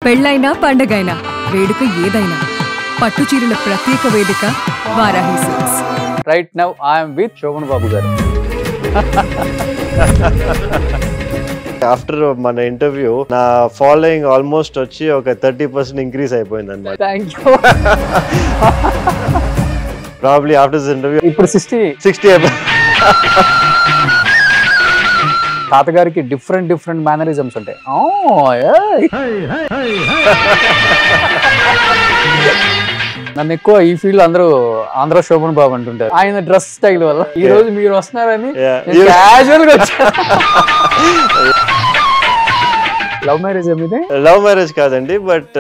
పెళ్ళైనా పండగైనా వేడుక ఏదైనా పట్టు చీరల ప్రత్యేక వేదిక Varahi silks. Right now I'm with Shobhan Babu గారు. ఆఫ్టర్ మన ఇంటర్వ్యూ నా ఫాలోయింగ్ ఆల్మోస్ట్ వచ్చి ఒక 30% ఇంక్రీజ్ అయిపోయింది అన్నమాట. Thank you. Probably after this interview ఇప్పుడు 60 అయిపోయింది. తాతగారికి డిఫరెంట్ మేనరిజమ్స్ ఉంటాయి. నన్ను ఎక్కువ ఈ ఫీల్డ్ అందరూ ఆంధ్ర శోభన్ బాబు అంటుంటారు ఆయన డ్రెస్ స్టైల్ వల్ల. ఈ రోజు మీరు వస్తున్నారని క్యాజువల్ గా వచ్చారు. లవ్ మ్యారేజ్ ఏమిది? లవ్ మ్యారేజ్ కాదండి, బట్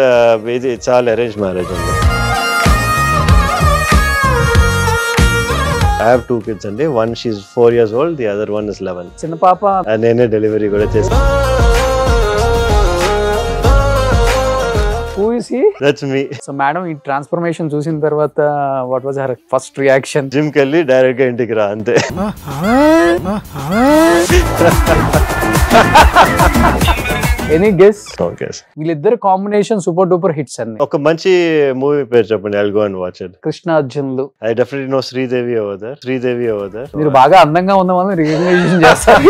ఇది చాలా అరేంజ్ మ్యారేజ్ అండి. I have 2 kids అండి. One she's 4 years old, the other one is 11. చిన్న పాప నేనే డెలివరీ కూడా చేశాను. Who is he? That's me. So madam ఈ ట్రాన్స్ఫర్మేషన్ చూసిన తర్వాత what was her first reaction? Gym కి వెళ్ళి డైరెక్ట్ గా ఇంటికి రా అంతే. Any guess? ఓకే, వీళ్ళిద్దరు కాంబినేషన్ సూపర్ డూపర్ హిట్స్ అన్ని. ఒక మంచి మూవీ పేరు చెప్పండి. I'll go and watch it. Krishna అర్జున్లు. I definitely know Sridevi over there. మీరు బాగా అందంగా ఉన్న వాళ్ళని రియలైజేషన్ చేస్తారు.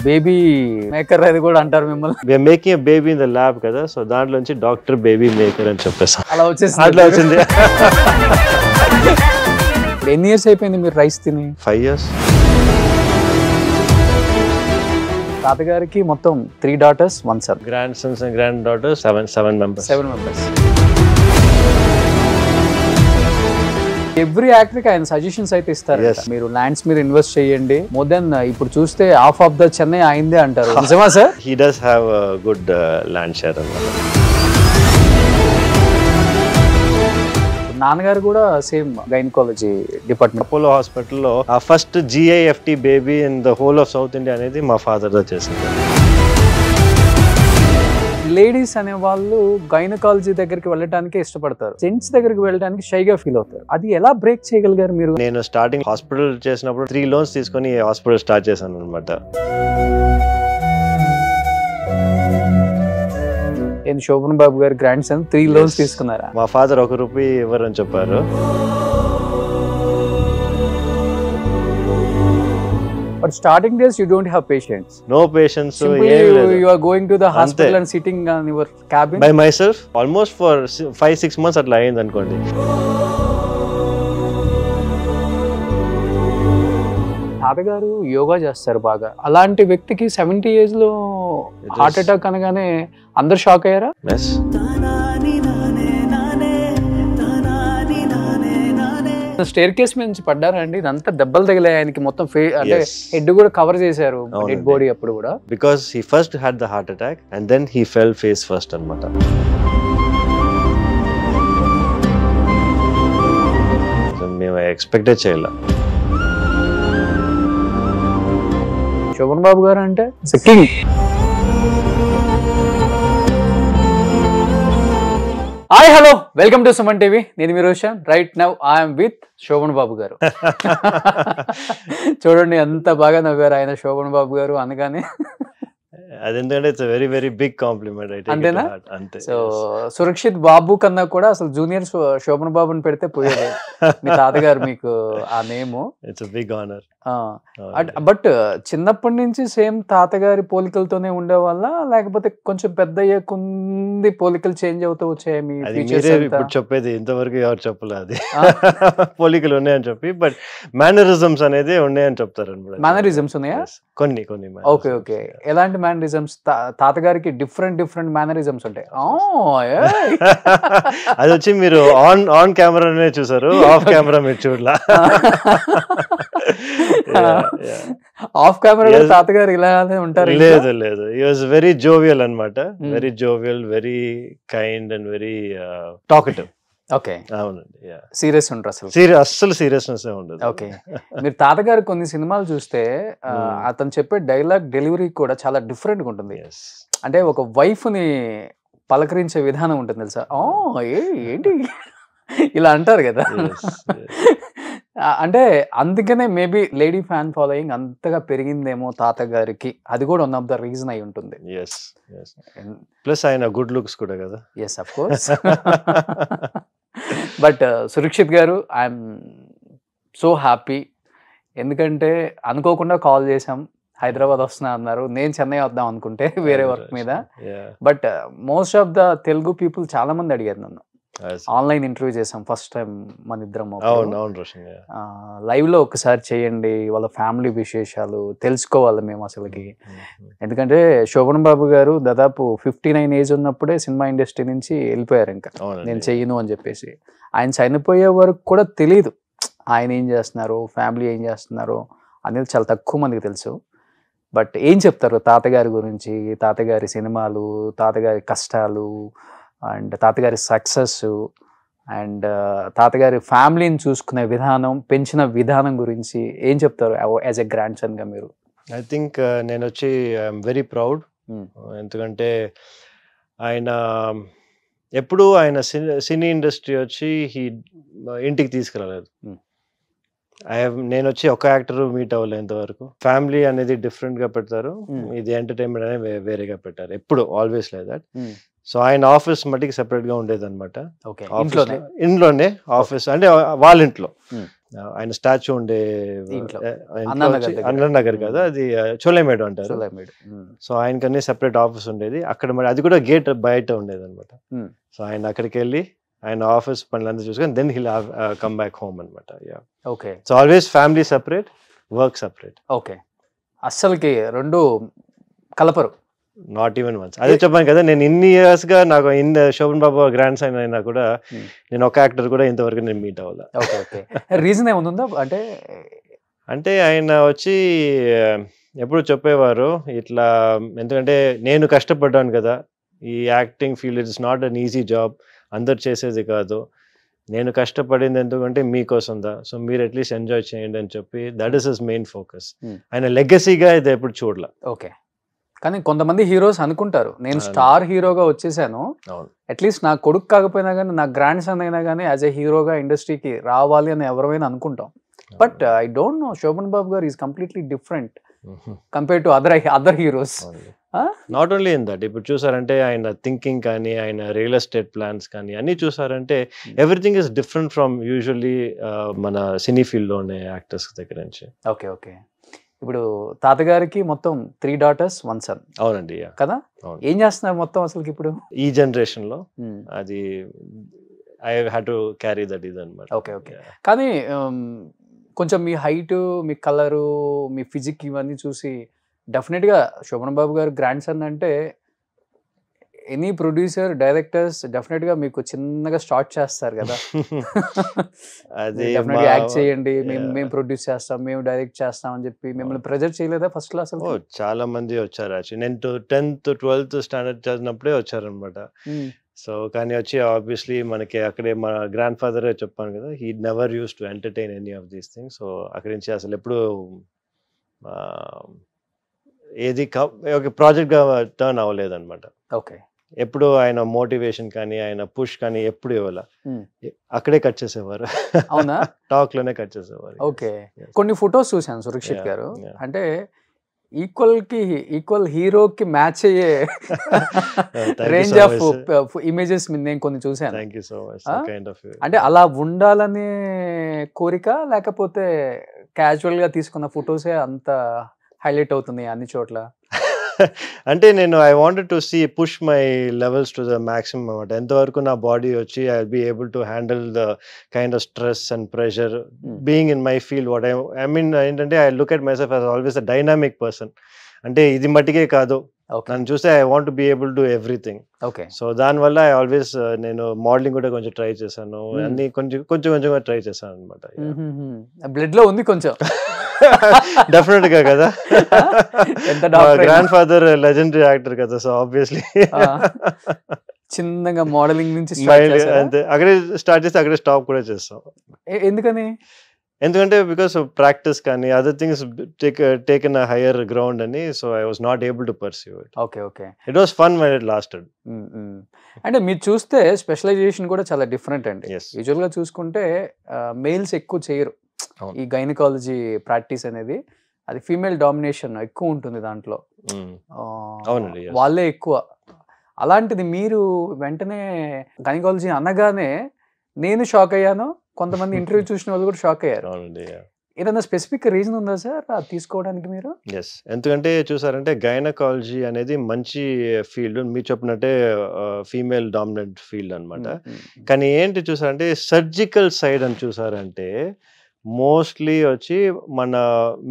బేబీ మేకర్ అది కూడా అంటారు మిమ్మల్ని. We are making a baby in the lab కదా, సో దాంట్లో నుంచి డాక్టర్ బేబీ మేకర్ అని చెప్పేసాం. అలా వచ్చేసి అట్లా వచ్చింది. ఎన్ని ఇయర్స్ అయిపోయింది మీరు రైస్ తిని? 5 years. తాతగారికి మొత్తం 3 daughters 1 son. Grand sons and grand daughters, 7 members. 7 members. Every actor కి ఆయన సజెషన్స్ అయితే ఇస్తారు. మీరు ల్యాండ్స్ మీద ఇన్వెస్ట్ చేయండి. మోర్ దెన్ ఇప్పుడు చూస్తే హాఫ్ ఆఫ్ ద చెన్నై అయిందే అంటారు. నిజమా sir? He does have a good land share అన్నమాట. నాన్నగారు కూడా సేమ్ గైనకాలజీ డిపార్ట్మెంట్. అపోలో హాస్పిటల్లో ఆ first GIFT baby in the whole of south India అనేది మా ఫాదర్ తో చేసింది. లేడీస్ అనే వాళ్ళు గైనకాలజీ దగ్గరికి వెళ్ళడానికి ఇష్టపడతారు, జెంట్స్ దగ్గరికి వెళ్ళడానికి షైగా ఫీల్ అవుతారు. అది ఎలా బ్రేక్ చేయగలిగారు మీరు? నేను స్టార్టింగ్ హాస్పిటల్ చేసినప్పుడు 3 loans తీసుకొని హాస్పిటల్ స్టార్ట్ చేశాను అనమాట. శోభన్ బాబు గారి గ్రాండ్ సన్ 3 loans తీసుకున్నారా? మా ఫాదర్ ₹1 ఇవ్వరని చెప్పారు. But starting days you don't have patience. No patience. So you are going to the hospital and sitting on your cabin by myself almost for 5-6 months అట్లా అయింది అనుకోండి. తాతగారు యోగా చేస్తారు బాగా. అలాంటి వ్యక్తికి 70 years లో హార్ట్ అటాక్ అనగానే అందరు షాక్ అయ్యారా? Yes. స్టేర్ కేస్ మీద నుంచి పడ్డారా అండి? ఇదంతా దెబ్బలు తగిలాయి ఆయనకి మొత్తం అంటే హెడ్ కూడా కవర్ చేశారు డెడ్ బాడీ అప్పుడు కూడా. Because he first had the heart attack and then he fell face first అన్నమాట. సో మేము ఎక్స్పెక్ట్ చేయలే. శోభన్ బాబు గారు అంటే king. Hi hello, welcome to Suman TV. నేను మీ Roshan. Right now I'm with Shobhan Babu గారు. చూడండి ఎంత బాగా నవ్వారు ఆయన శోభన్ బాబు గారు అనగానే. అదెందుకంటే it's very very big compliment. అంతేనా? అంతే. సో సురక్షిత్ బాబు కన్నా కూడా అసలు జూనియర్ శోభన్ బాబుని పెడితే పోయేది. మీ తాతగారు మీకు ఆ name. It's big honour. But చిన్నప్పటి నుంచి సేమ్ తాతగారి పోలికలతోనే ఉండేవాళ్ళ, లేకపోతే కొంచెం పెద్ద అయ్యే పోలికలు చేంజ్ అవుతూ వచ్చాయి? మీ ఇప్పుడు చెప్పేది ఇంతవరకు ఎవరు చెప్పలే అది. పోలికలు ఉన్నాయని చెప్పి, బట్ మేనరిజమ్స్ అనేది ఉన్నాయని చెప్తారు. మేనరిజమ్స్ ఉన్నాయా? కొన్ని. Okay okay. ఎలాంటి మేనరిజమ్స్? తాతగారికి డిఫరెంట్ మేనరిజమ్స్ ఉంటాయి. అది వచ్చి మీరు ఆన్ కెమెరానే చూసారు, ఆఫ్ కెమెరా మీరు చూడలా. ఆఫ్ కెమెరా తాతగారు ఇలానే ఉంటారు? లేదు. he was very jovial అన్నమాట. Very jovial, very kind and very talkative. Okay. అవునండి. సీరియస్ ఉంటారు అసలు? అస్సలు సీరియస్నెస్ ఉండదు. ఓకే. మీరు తాతగారు కొన్ని సినిమాలు చూస్తే అతను చెప్పే డైలాగ్ డెలివరీ కూడా చాలా డిఫరెంట్ గా ఉంటుంది. అంటే ఒక వైఫ్ ని పలకరించే విధానం ఉంటుంది తెలుసా? ఏంటి ఇలా అంటారు కదా. అంటే అందుకనే మేబీ లేడీ ఫ్యాన్ ఫాలోయింగ్ అంతగా పెరిగిందేమో తాతగారికి. అది కూడా వన్ ఆఫ్ ద రీజన్ అయి ఉంటుంది. ప్లస్ ఆయన గుడ్ లుక్స్ కూడా కదా. Yes of course. But Surakshit గారు, ఐఎమ్ సో హ్యాపీ. ఎందుకంటే అనుకోకుండా కాల్ చేసాం, హైదరాబాద్ వస్తున్నా అన్నారు. నేను చెన్నై వద్దాం అనుకుంటే వేరే వర్క్ మీద. But most of the Telugu people చాలా మంది అడిగారు నన్ను. ఆన్లైన్ ఇంటర్వ్యూ చేసాం ఫస్ట్ టైం మన ఇద్దరం. లైవ్ లో ఒకసారి చేయండి, వాళ్ళ ఫ్యామిలీ విశేషాలు తెలుసుకోవాలి మేము అసలుకి. ఎందుకంటే శోభన్ బాబు గారు దాదాపు 59 ఏజ్ ఉన్నప్పుడే సినిమా ఇండస్ట్రీ నుంచి వెళ్ళిపోయారు. ఇంకా నేను చెయ్యను అని చెప్పేసి. ఆయన చనిపోయే వరకు కూడా తెలియదు ఆయన ఏం చేస్తున్నారు, ఫ్యామిలీ ఏం చేస్తున్నారు అనేది చాలా తక్కువ మందికి తెలుసు. బట్ ఏం చెప్తారు తాతగారి గురించి, తాతగారి సినిమాలు, తాతగారి కష్టాలు అండ్ తాతగారి సక్సెస్ అండ్ తాతగారి ఫ్యామిలీని చూసుకునే విధానం, పెంచిన విధానం గురించి ఏం చెప్తారు యాజ్ ఎ గ్రాండ్ సన్ గా మీరు? ఐ థింక్ నేను వచ్చి ఐఎమ్ వెరీ ప్రౌడ్. ఎందుకంటే ఆయన ఎప్పుడు ఆయన సినీ ఇండస్ట్రీ వచ్చి ఇంటికి తీసుకురాలేదు. నేను వచ్చి ఒక యాక్టర్ మీట్ అవ్వలేదు ఇంతవరకు. ఫ్యామిలీ అనేది డిఫరెంట్ గా పెడతారు, ఇది ఎంటర్టైన్మెంట్ అనేది వేరేగా పెట్టారు. ఎప్పుడు ఆల్వేస్ లైక్ దట్. సో ఆయన ఆఫీస్ మట్టికి సెపరేట్ గా ఉండేది అనమాట. ఇంట్లోనే ఆఫీస్ అంటే వాళ్ళ ఇంట్లో. ఆయన స్టాచ్యూ ఉండే అన్నానగర్ కదా, అది చోలేమేడు అంటారు. సో ఆయనకన్నీ సెపరేట్ ఆఫీస్ ఉండేది అక్కడ. మరి అది కూడా గేట్ బయట ఉండేది అనమాట. సో ఆయన అక్కడికి వెళ్ళి ఆయన ఆఫీస్ పనులంతా చూసుకొని then he'll come back home అనమాట. Okay. So always family separate, work separate. Okay. అస్సలకి రెండు కలపరు. Not even once. అదే చెప్పాను కదా, నేను ఇన్ని ఇయర్స్ గా నాకు శోభన్ బాబు గ్రాండ్ సన్ అయినా కూడా నేను ఒక యాక్టర్ కూడా ఇంతవరకు నేను మీట్ అవ్వాలి. రీజన్ ఏముందో అంటే ఆయన వచ్చి ఎప్పుడు చెప్పేవారు ఇట్లా, ఎందుకంటే నేను కష్టపడ్డాను కదా, ఈ acting field it's not an easy job, అందరు చేసేది కాదు. నేను కష్టపడింది ఎందుకంటే మీకోసం దా, సో మీరు అట్లీస్ట్ ఎంజాయ్ చేయండి అని చెప్పి that is his main focus. ఆయన లెగసీగా ఇది ఎప్పుడు చూడలే. ఓకే. కానీ కొంతమంది హీరోస్ అనుకుంటారు నేను స్టార్ హీరోగా వచ్చేసాను, అట్లీస్ట్ నా కొడుకు కాకపోయినా కానీ నా గ్రాండ్ సన్ అయినా కానీ యాజ్ ఎ హీరోగా ఇండస్ట్రీకి రావాలి అని ఎవరైనా అనుకుంటాం. But I don't know, Shobhan Babu గారు is completely different compare to other heroes. Not only in that, ఇప్పుడు చూసారంటే ఆయన థింకింగ్ కానీ ఆయన రియల్ ఎస్టేట్ ప్లాన్స్ కానీ అన్ని చూసారంటే everything is different from usually మన సినీ ఫీల్డ్ లో ఉండే యాక్టర్స్ దగ్గర నుంచి. ఓకే. ఓకే. ఇప్పుడు తాతగారికి మొత్తం 3 daughters 1 son. అవునండి కదా. ఏం చేస్తున్నారు మొత్తం అసలు ఇప్పుడు ఈ జనరేషన్ లో? అది I had to carry that ఇది అన్నమాట. ఓకే. ఓకే. కానీ కొంచెం మీ హైట్, మీ కలరు, మీ ఫిజిక్ ఇవన్నీ చూసి డెఫినెట్ గా శోభన్ బాబు గారు గ్రాండ్ సన్ అంటే ఎనీ ప్రొడ్యూసర్, డైరెక్టర్స్ డెఫినెట్ గా మీకు చిన్నగా స్టార్ట్ చేస్తారు కదా, అది యాక్ట్ చేయండి, మేము ప్రొడ్యూస్ చేస్తాం, మేము డైరెక్ట్ చేస్తాం అని చెప్పి మిమ్మల్ని ప్రెజర్ చేయలేదా ఫస్ట్ క్లాస్? చాలా మంది వచ్చారు యాక్చువల్లీ. నేను 10th 12th స్టాండర్డ్ చదివినప్పుడే వచ్చారనమాట. సో కానీ వచ్చి ఆబ్వియస్లీ మనకి అక్కడే మా గ్రాండ్ ఫాదర్ చెప్పాను కదా, he never use to entertain any of these things. So అక్కడి నుంచి అసలు ఎప్పుడు ఏది ప్రాజెక్ట్ గా టర్న్ అవ్వలేదు అనమాట. ఓకే. ఎప్పుడు ఆయన మోటివేషన్ కానీ ఆయన పుష్ కానీ ఎప్పుడు ఇవ్వాల, అక్కడే కట్ చేసేవారు. అవునా? టాక్ లోనే కట్ చేసేవారు. ఓకే. కొన్ని ఫొటోస్ చూసాను సురక్షిత్ గారు, అంటే ఈక్వల్ హీరోకి మ్యాచ్ అయ్యే రేంజ్ ఆఫ్ ఇమేజెస్ నేను కొన్ని చూసాను. అంటే అలా ఉండాలనే కోరిక, లేకపోతే క్యాజువల్ గా తీసుకున్న ఫొటోసే అంత హైలైట్ అవుతుంది అన్ని చోట్ల? అంటే నేను I wanted to see push my levels to the maximum అనమాట. ఎంతవరకు నా బాడీ వచ్చి I be able to handle the kind of stress and pressure being in my field. What I mean ఏంటంటే I look at myself as always a dynamic person. అంటే ఇది మట్టికే కాదు, నన్ను చూస్తే I want to be able to everything. Okay. So దానివల్ల I always నేను modelling కూడా కొంచెం ట్రై చేశాను, అన్ని కొంచెం ట్రై చేశాను అనమాట. బ్లడ్ లో ఉంది కొంచెం డెఫినెట్ గా కదా, గ్రాండ్ ఫాదర్ లెజెండరీ యాక్టర్ కదా, సో ఆబ్వియస్లీ చిన్నగా మోడలింగ్ నుంచి అంతే, అక్కడే స్టార్ట్ చేస్తే అక్కడే స్టాప్ కూడా చేస్తాం. ఎందుకని? ఎందుకంటే బికాస్ ప్రాక్టీస్ కానీ other things taken a higher ground అని, so I was not able to perceive it. Okay. Okay. It was fun when it lasted. అంటే మీరు చూస్తే స్పెషలైజేషన్ కూడా చాలా డిఫరెంట్ అండి. యూజువల్ గా చూసుకుంటే మెయిల్స్ ఎక్కువ చేయరు, ఈ గైనకాలజీ ప్రాక్టీస్ అనేది అది ఫీమేల్ డామినేషన్ ఎక్కువ ఉంటుంది దాంట్లో. వాళ్ళే ఎక్కువ. అలాంటిది మీరు వెంటనే గైనకాలజీ అనగానే నేను షాక్ అయ్యాను, కొంతమంది ఇంటర్వ్యూ చూసిన వాళ్ళు కూడా షాక్ అయ్యారు. ఏదైనా స్పెసిఫిక్ రీజన్ ఉందా సార్ అది తీసుకోవడానికి మీరు? ఎస్, ఎందుకంటే చూసారంటే గైనకాలజీ అనేది మంచి ఫీల్డ్, మీరు చెప్పినట్టే ఫీమేల్ డామినెంట్ ఫీల్డ్ అనమాట. కానీ ఏంటి చూసారంటే సర్జికల్ సైడ్ అని చూసారంటే మోస్ట్లీ వచ్చి మన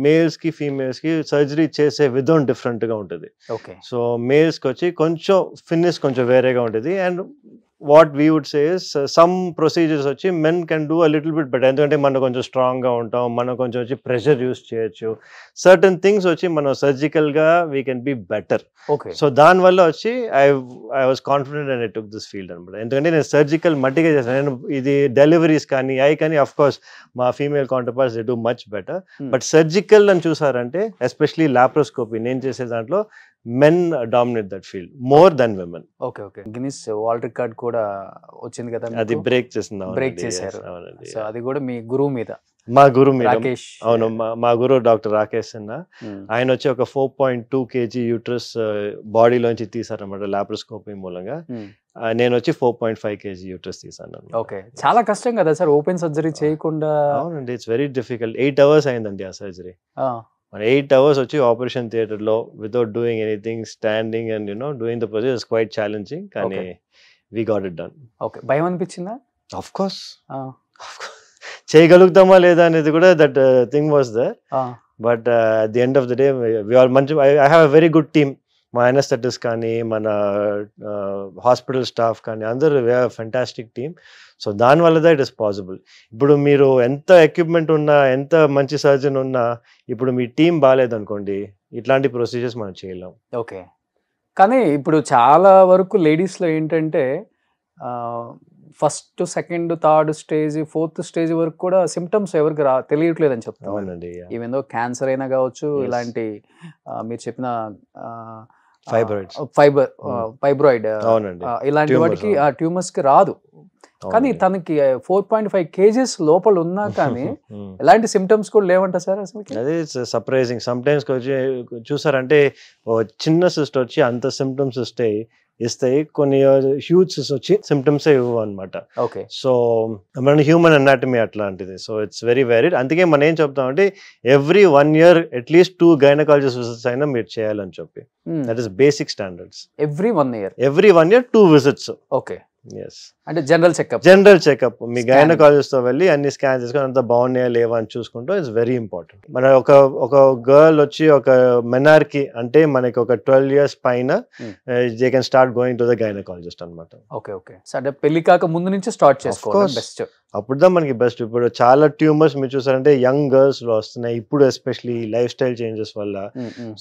మేల్స్కి ఫీమేల్స్కి సర్జరీ చేసే విధం డిఫరెంట్గా ఉంటుంది. ఓకే. సో మేల్స్కి వచ్చి కొంచెం ఫినిష్ కొంచెం వేరేగా ఉంటుంది. And what we would say is some procedures వచ్చి men can do a little bit better, ఎందుకంటే మనం కొంచెం స్ట్రాంగ్గా ఉంటాం, మనం కొంచెం వచ్చి ప్రెషర్ యూస్ చేయొచ్చు, సర్టన్ థింగ్స్ వచ్చి మనం సర్జికల్గా we can be better. Okay. So దానివల్ల వచ్చి I was confident and I took this field అనమాట. ఎందుకంటే నేను సర్జికల్ మట్టిగా చేస్తాను. నేను ఇది డెలివరీస్ కానీ కానీ అఫ్ కోర్స్ మా female counterparts they do much better. But surgical అని చూసారంటే ఎస్పెషలీ లాప్రోస్కోపీ నేను చేసే దాంట్లో men dominate that field more than women. Okay okay. Guinness world record కూడా వచ్చింది కదా, అది బ్రేక్ చేసింది. బ్రేక్ చేశారు. సో అది కూడా మీ గురువు మీద, మా గురువు మీద. రాకేష్. అవును, మా గురువు డాక్టర్ రాకేష్ అన్న. ఆయన వచ్చి ఒక 4.2 kg యూట్రస్ బాడీలోంచి తీసారనమాట లాప్రోస్కోపీ మూలంగా. నేను వచ్చి 4.5 kg యూట్రస్ తీసాను. ఓకే. చాలా కష్టం కదా సార్ ఓపెన్ సర్జరీ చేయకుండా? అవునండి, ఇట్స్ వెరీ డిఫికల్ట్. 8 hours అయిందండి ఆ సర్జరీ. 8 hours వచ్చి ఆపరేషన్ థియేటర్లో without doing anything, standing and doing the procedure is quite challenging. కానీ we got it done. Okay. భయం అనిపించిందా? Of course. చేయగలుగుతామా లేదా అనేది కూడా that thing was there. But at the end of the day we are మంచి. I have a very good team. మా anaesthetist కానీ మన హాస్పిటల్ స్టాఫ్ కానీ అందరూ we are fantastic team. So దానివల్ల ఇట్ ఇస్ పాసిబుల్. ఇప్పుడు మీరు ఎంత ఎక్విప్మెంట్ ఉన్నా, ఎంత మంచి సర్జన్ ఉన్నా, ఇప్పుడు మీ టీం బాగాలేదనుకోండి, ఇట్లాంటి ప్రొసీజర్స్ మనం చేయలేం. ఓకే. కానీ ఇప్పుడు చాలా వరకు లేడీస్లో ఏంటంటే first, second, third stage, fourth stage వరకు కూడా సిమ్టమ్స్ ఎవరికి తెలియట్లేదు అని చెప్తాను. అవునండి. ఈవెన్ దో క్యాన్సర్ అయినా కావచ్చు, ఇలాంటి మీరు చెప్పిన ఫైబ్రాయిడ్ ఇలాంటి వాటికి ట్యూమర్స్ కి రాదు. కానీ తనకి 4.5 kgs లోపల ఉన్నా కానీ ఎలాంటి సిమ్టమ్స్ కూడా లేవంట సార్ అసలు. అదే సర్ప్రైజింగ్. సమ్ టైమ్స్ చూసారంటే చిన్న సిస్ట్ వచ్చి అంత సిమ్టమ్స్ ఇస్తాయి, కొన్ని హ్యూజ్ సిస్ట్ వచ్చి సిమ్టమ్స్ ఇవ్వవు అనమాట. ఓకే. సో మన హ్యూమన్ అనాటమీ అట్లాంటిది. So it's very varied. అందుకే మనం ఏం చెప్తామంటే every 1 year at least 2 gynaecologist visits అయినా మీరు చేయాలని చెప్పి. That is basic standards. Every 1 year 2 visits. Okay. Yes. అంటే జనరల్ చెకప్ మీ గైనకాలజిస్ట్ తో వెళ్ళి అన్ని స్కాన్ చేసుకొని అంత బాగున్నాయా లేవా అని చూసుకుంటూ ఇట్స్ వెరీ ఇంపార్టెంట్. మన ఒక గర్ల్ వచ్చి ఒక మెనార్కి అంటే మనకి ఒక 12 years పైన they can start going to the gynaecologist అనమాట. Okay okay. అంటే పెళ్లి కాక ముందు నుంచి స్టార్ట్ చేసుకోవాలి బెస్ట్. అప్పుడుదా మనకి బెస్ట్. ఇప్పుడు చాలా ట్యూమర్స్ మీరు చూసారంటే యంగ్ గర్ల్స్ లో వస్తున్నాయి ఇప్పుడు, ఎస్పెషలీ లైఫ్ స్టైల్ చేంజెస్ వల్ల.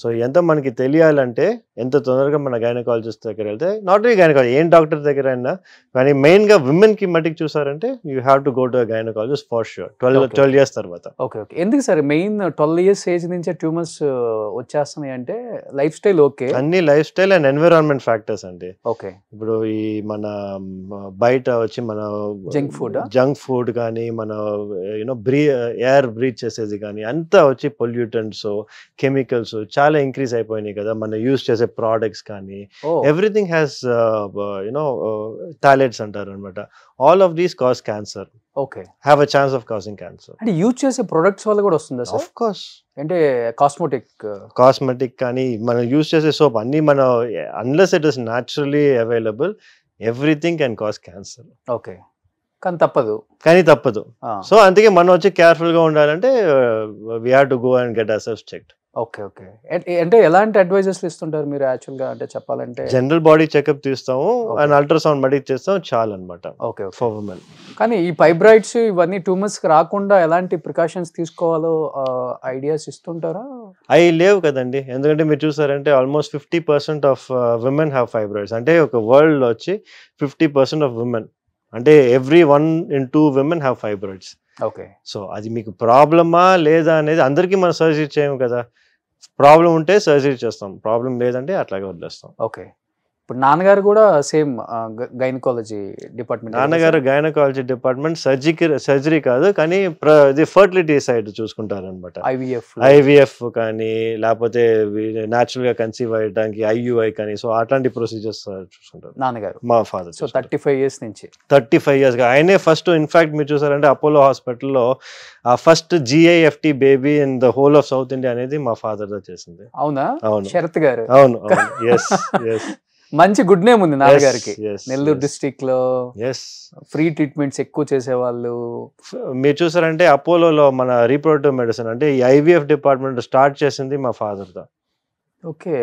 సో ఎంత మనకి తెలియాలంటే ఎంత తొందరగా మన గైనకాలజిస్ట్ దగ్గర వెళ్తే, నాట్ ఓన్లీ గైనకాలజీ, ఏం డాక్టర్ దగ్గర అయినా కానీ మెయిన్ గా విమెన్ కి మట్టికి చూసారంటే you have to go to gynaecologist for sure 12 years తర్వాత. Okay okay. ఎందుకు సార్ మెయిన్ 12 years ఏజ్ నుంచే ట్యూమర్స్ వచ్చేస్తున్నాయి అంటే? లైఫ్ స్టైల్ ఓకే, అన్ని life style and environment factors అండి. ఓకే. ఇప్పుడు ఈ మన బయట వచ్చి మన జంక్ ఫుడ్ కానీ మన ఎయిర్ బ్రీత్ చేసేది కానీ అంతా వచ్చి పొల్యూటెంట్స్, కెమికల్స్ చాలా ఇంక్రీజ్ అయిపోయినాయి కదా. మన యూజ్ చేసే ప్రోడక్ట్స్ కానీ ఎవ్రీథింగ్ హ్యాస్ థాలెట్స్ అంటారు అనమాట. All of these cause cancer. Okay. Have a chance of causing cancer. అంటే యూజ్ చేసే ప్రొడక్ట్స్ వల్ల కూడా వస్తుందా సార్? Of course. అంటే కాస్మెటిక్ కానీ మనం యూజ్ చేసే సోప్ అన్ని మన unless it is naturally available everything can cause cancer. Okay. కానీ తప్పదు. సో అందుకే మనం వచ్చి కేర్ఫుల్ గా ఉండాలంటే we have to go and get assess checked. Okay okay. అంటే ఎలాంటి అడ్వైజెస్ ఇస్తుంటారు మీరు యాక్చువల్ గా? అంటే చెప్పాలంటే జనరల్ బాడీ చెకప్ తీస్తాము అండ్ అల్ట్రాసౌండ్ మడికి చేస్తాం చాలు అనమాట. ఓకే. For women. కానీ ఈ ఫైబ్రాయిడ్స్ ఇవన్నీ ట్యూమర్స్ రాకుండా ఎలాంటి ప్రికాషన్స్ తీసుకోవాలో ఐడియాస్ ఇస్తుంటారా? అవి లేవు కదండి. ఎందుకంటే మీరు చూసారంటే almost 50% of women have fibroids. అంటే ఒక వరల్డ్ లో వచ్చి 50% ఆఫ్ విమెన్ అంటే every 1 in 2 women have fibroids. Okay. So అది మీకు ప్రాబ్లమా లేదా అనేది అందరికీ మనం సర్జరీ చేయము కదా. ప్రాబ్లం ఉంటే సర్జరీ చేస్తాం, ప్రాబ్లం లేదంటే అట్లాగే వదిలేస్తాం. ఓకే. ఇప్పుడు నాన్నగారు కూడా సేమ్ గైనకాలజీ డిపార్ట్మెంట్. నాన్నగారు గైనకాలజీ డిపార్ట్మెంట్, సర్జరీ కాదు కానీ ఇది ఫర్టిలిటీ సైడ్ చూసుకుంటారు అనమాట. ఐవీఎఫ్ కానీ లేకపోతే న్యాచురల్ గా కన్సీవ్ అయ్యడానికి IUI కానీ, సో అట్లాంటి ప్రొసీజర్స్ చూసుకుంటారు నాన్నగారు. మా ఫాదర్. సో 35 years నుంచి. 35 years గా ఆయనే ఫస్ట్. ఇన్ఫాక్ట్ మీరు చూసారంటే అపోలో హాస్పిటల్లో ఆ first GIFT baby in the whole of south India అనేది మా ఫాదర్ దా చేసింది. అవునా? అవును, శరత్ గారు. అవును, అవును. Yes, yes. మంచి గుడ్ నేమ్ ఉంది నాన్నగారికి. నెల్లూరు డిస్ట్రిక్ట్ లో ఫ్రీ ట్రీట్మెంట్స్ ఎక్కువ చేసేవాళ్ళు. మీరు చూసారంటే అపోలోలో మన రీప్రొడక్టివ్ మెడిసిన్ అంటే ఈ IVF డిపార్ట్మెంట్ స్టార్ట్ చేసింది మా ఫాదర్ దా. ఓకే.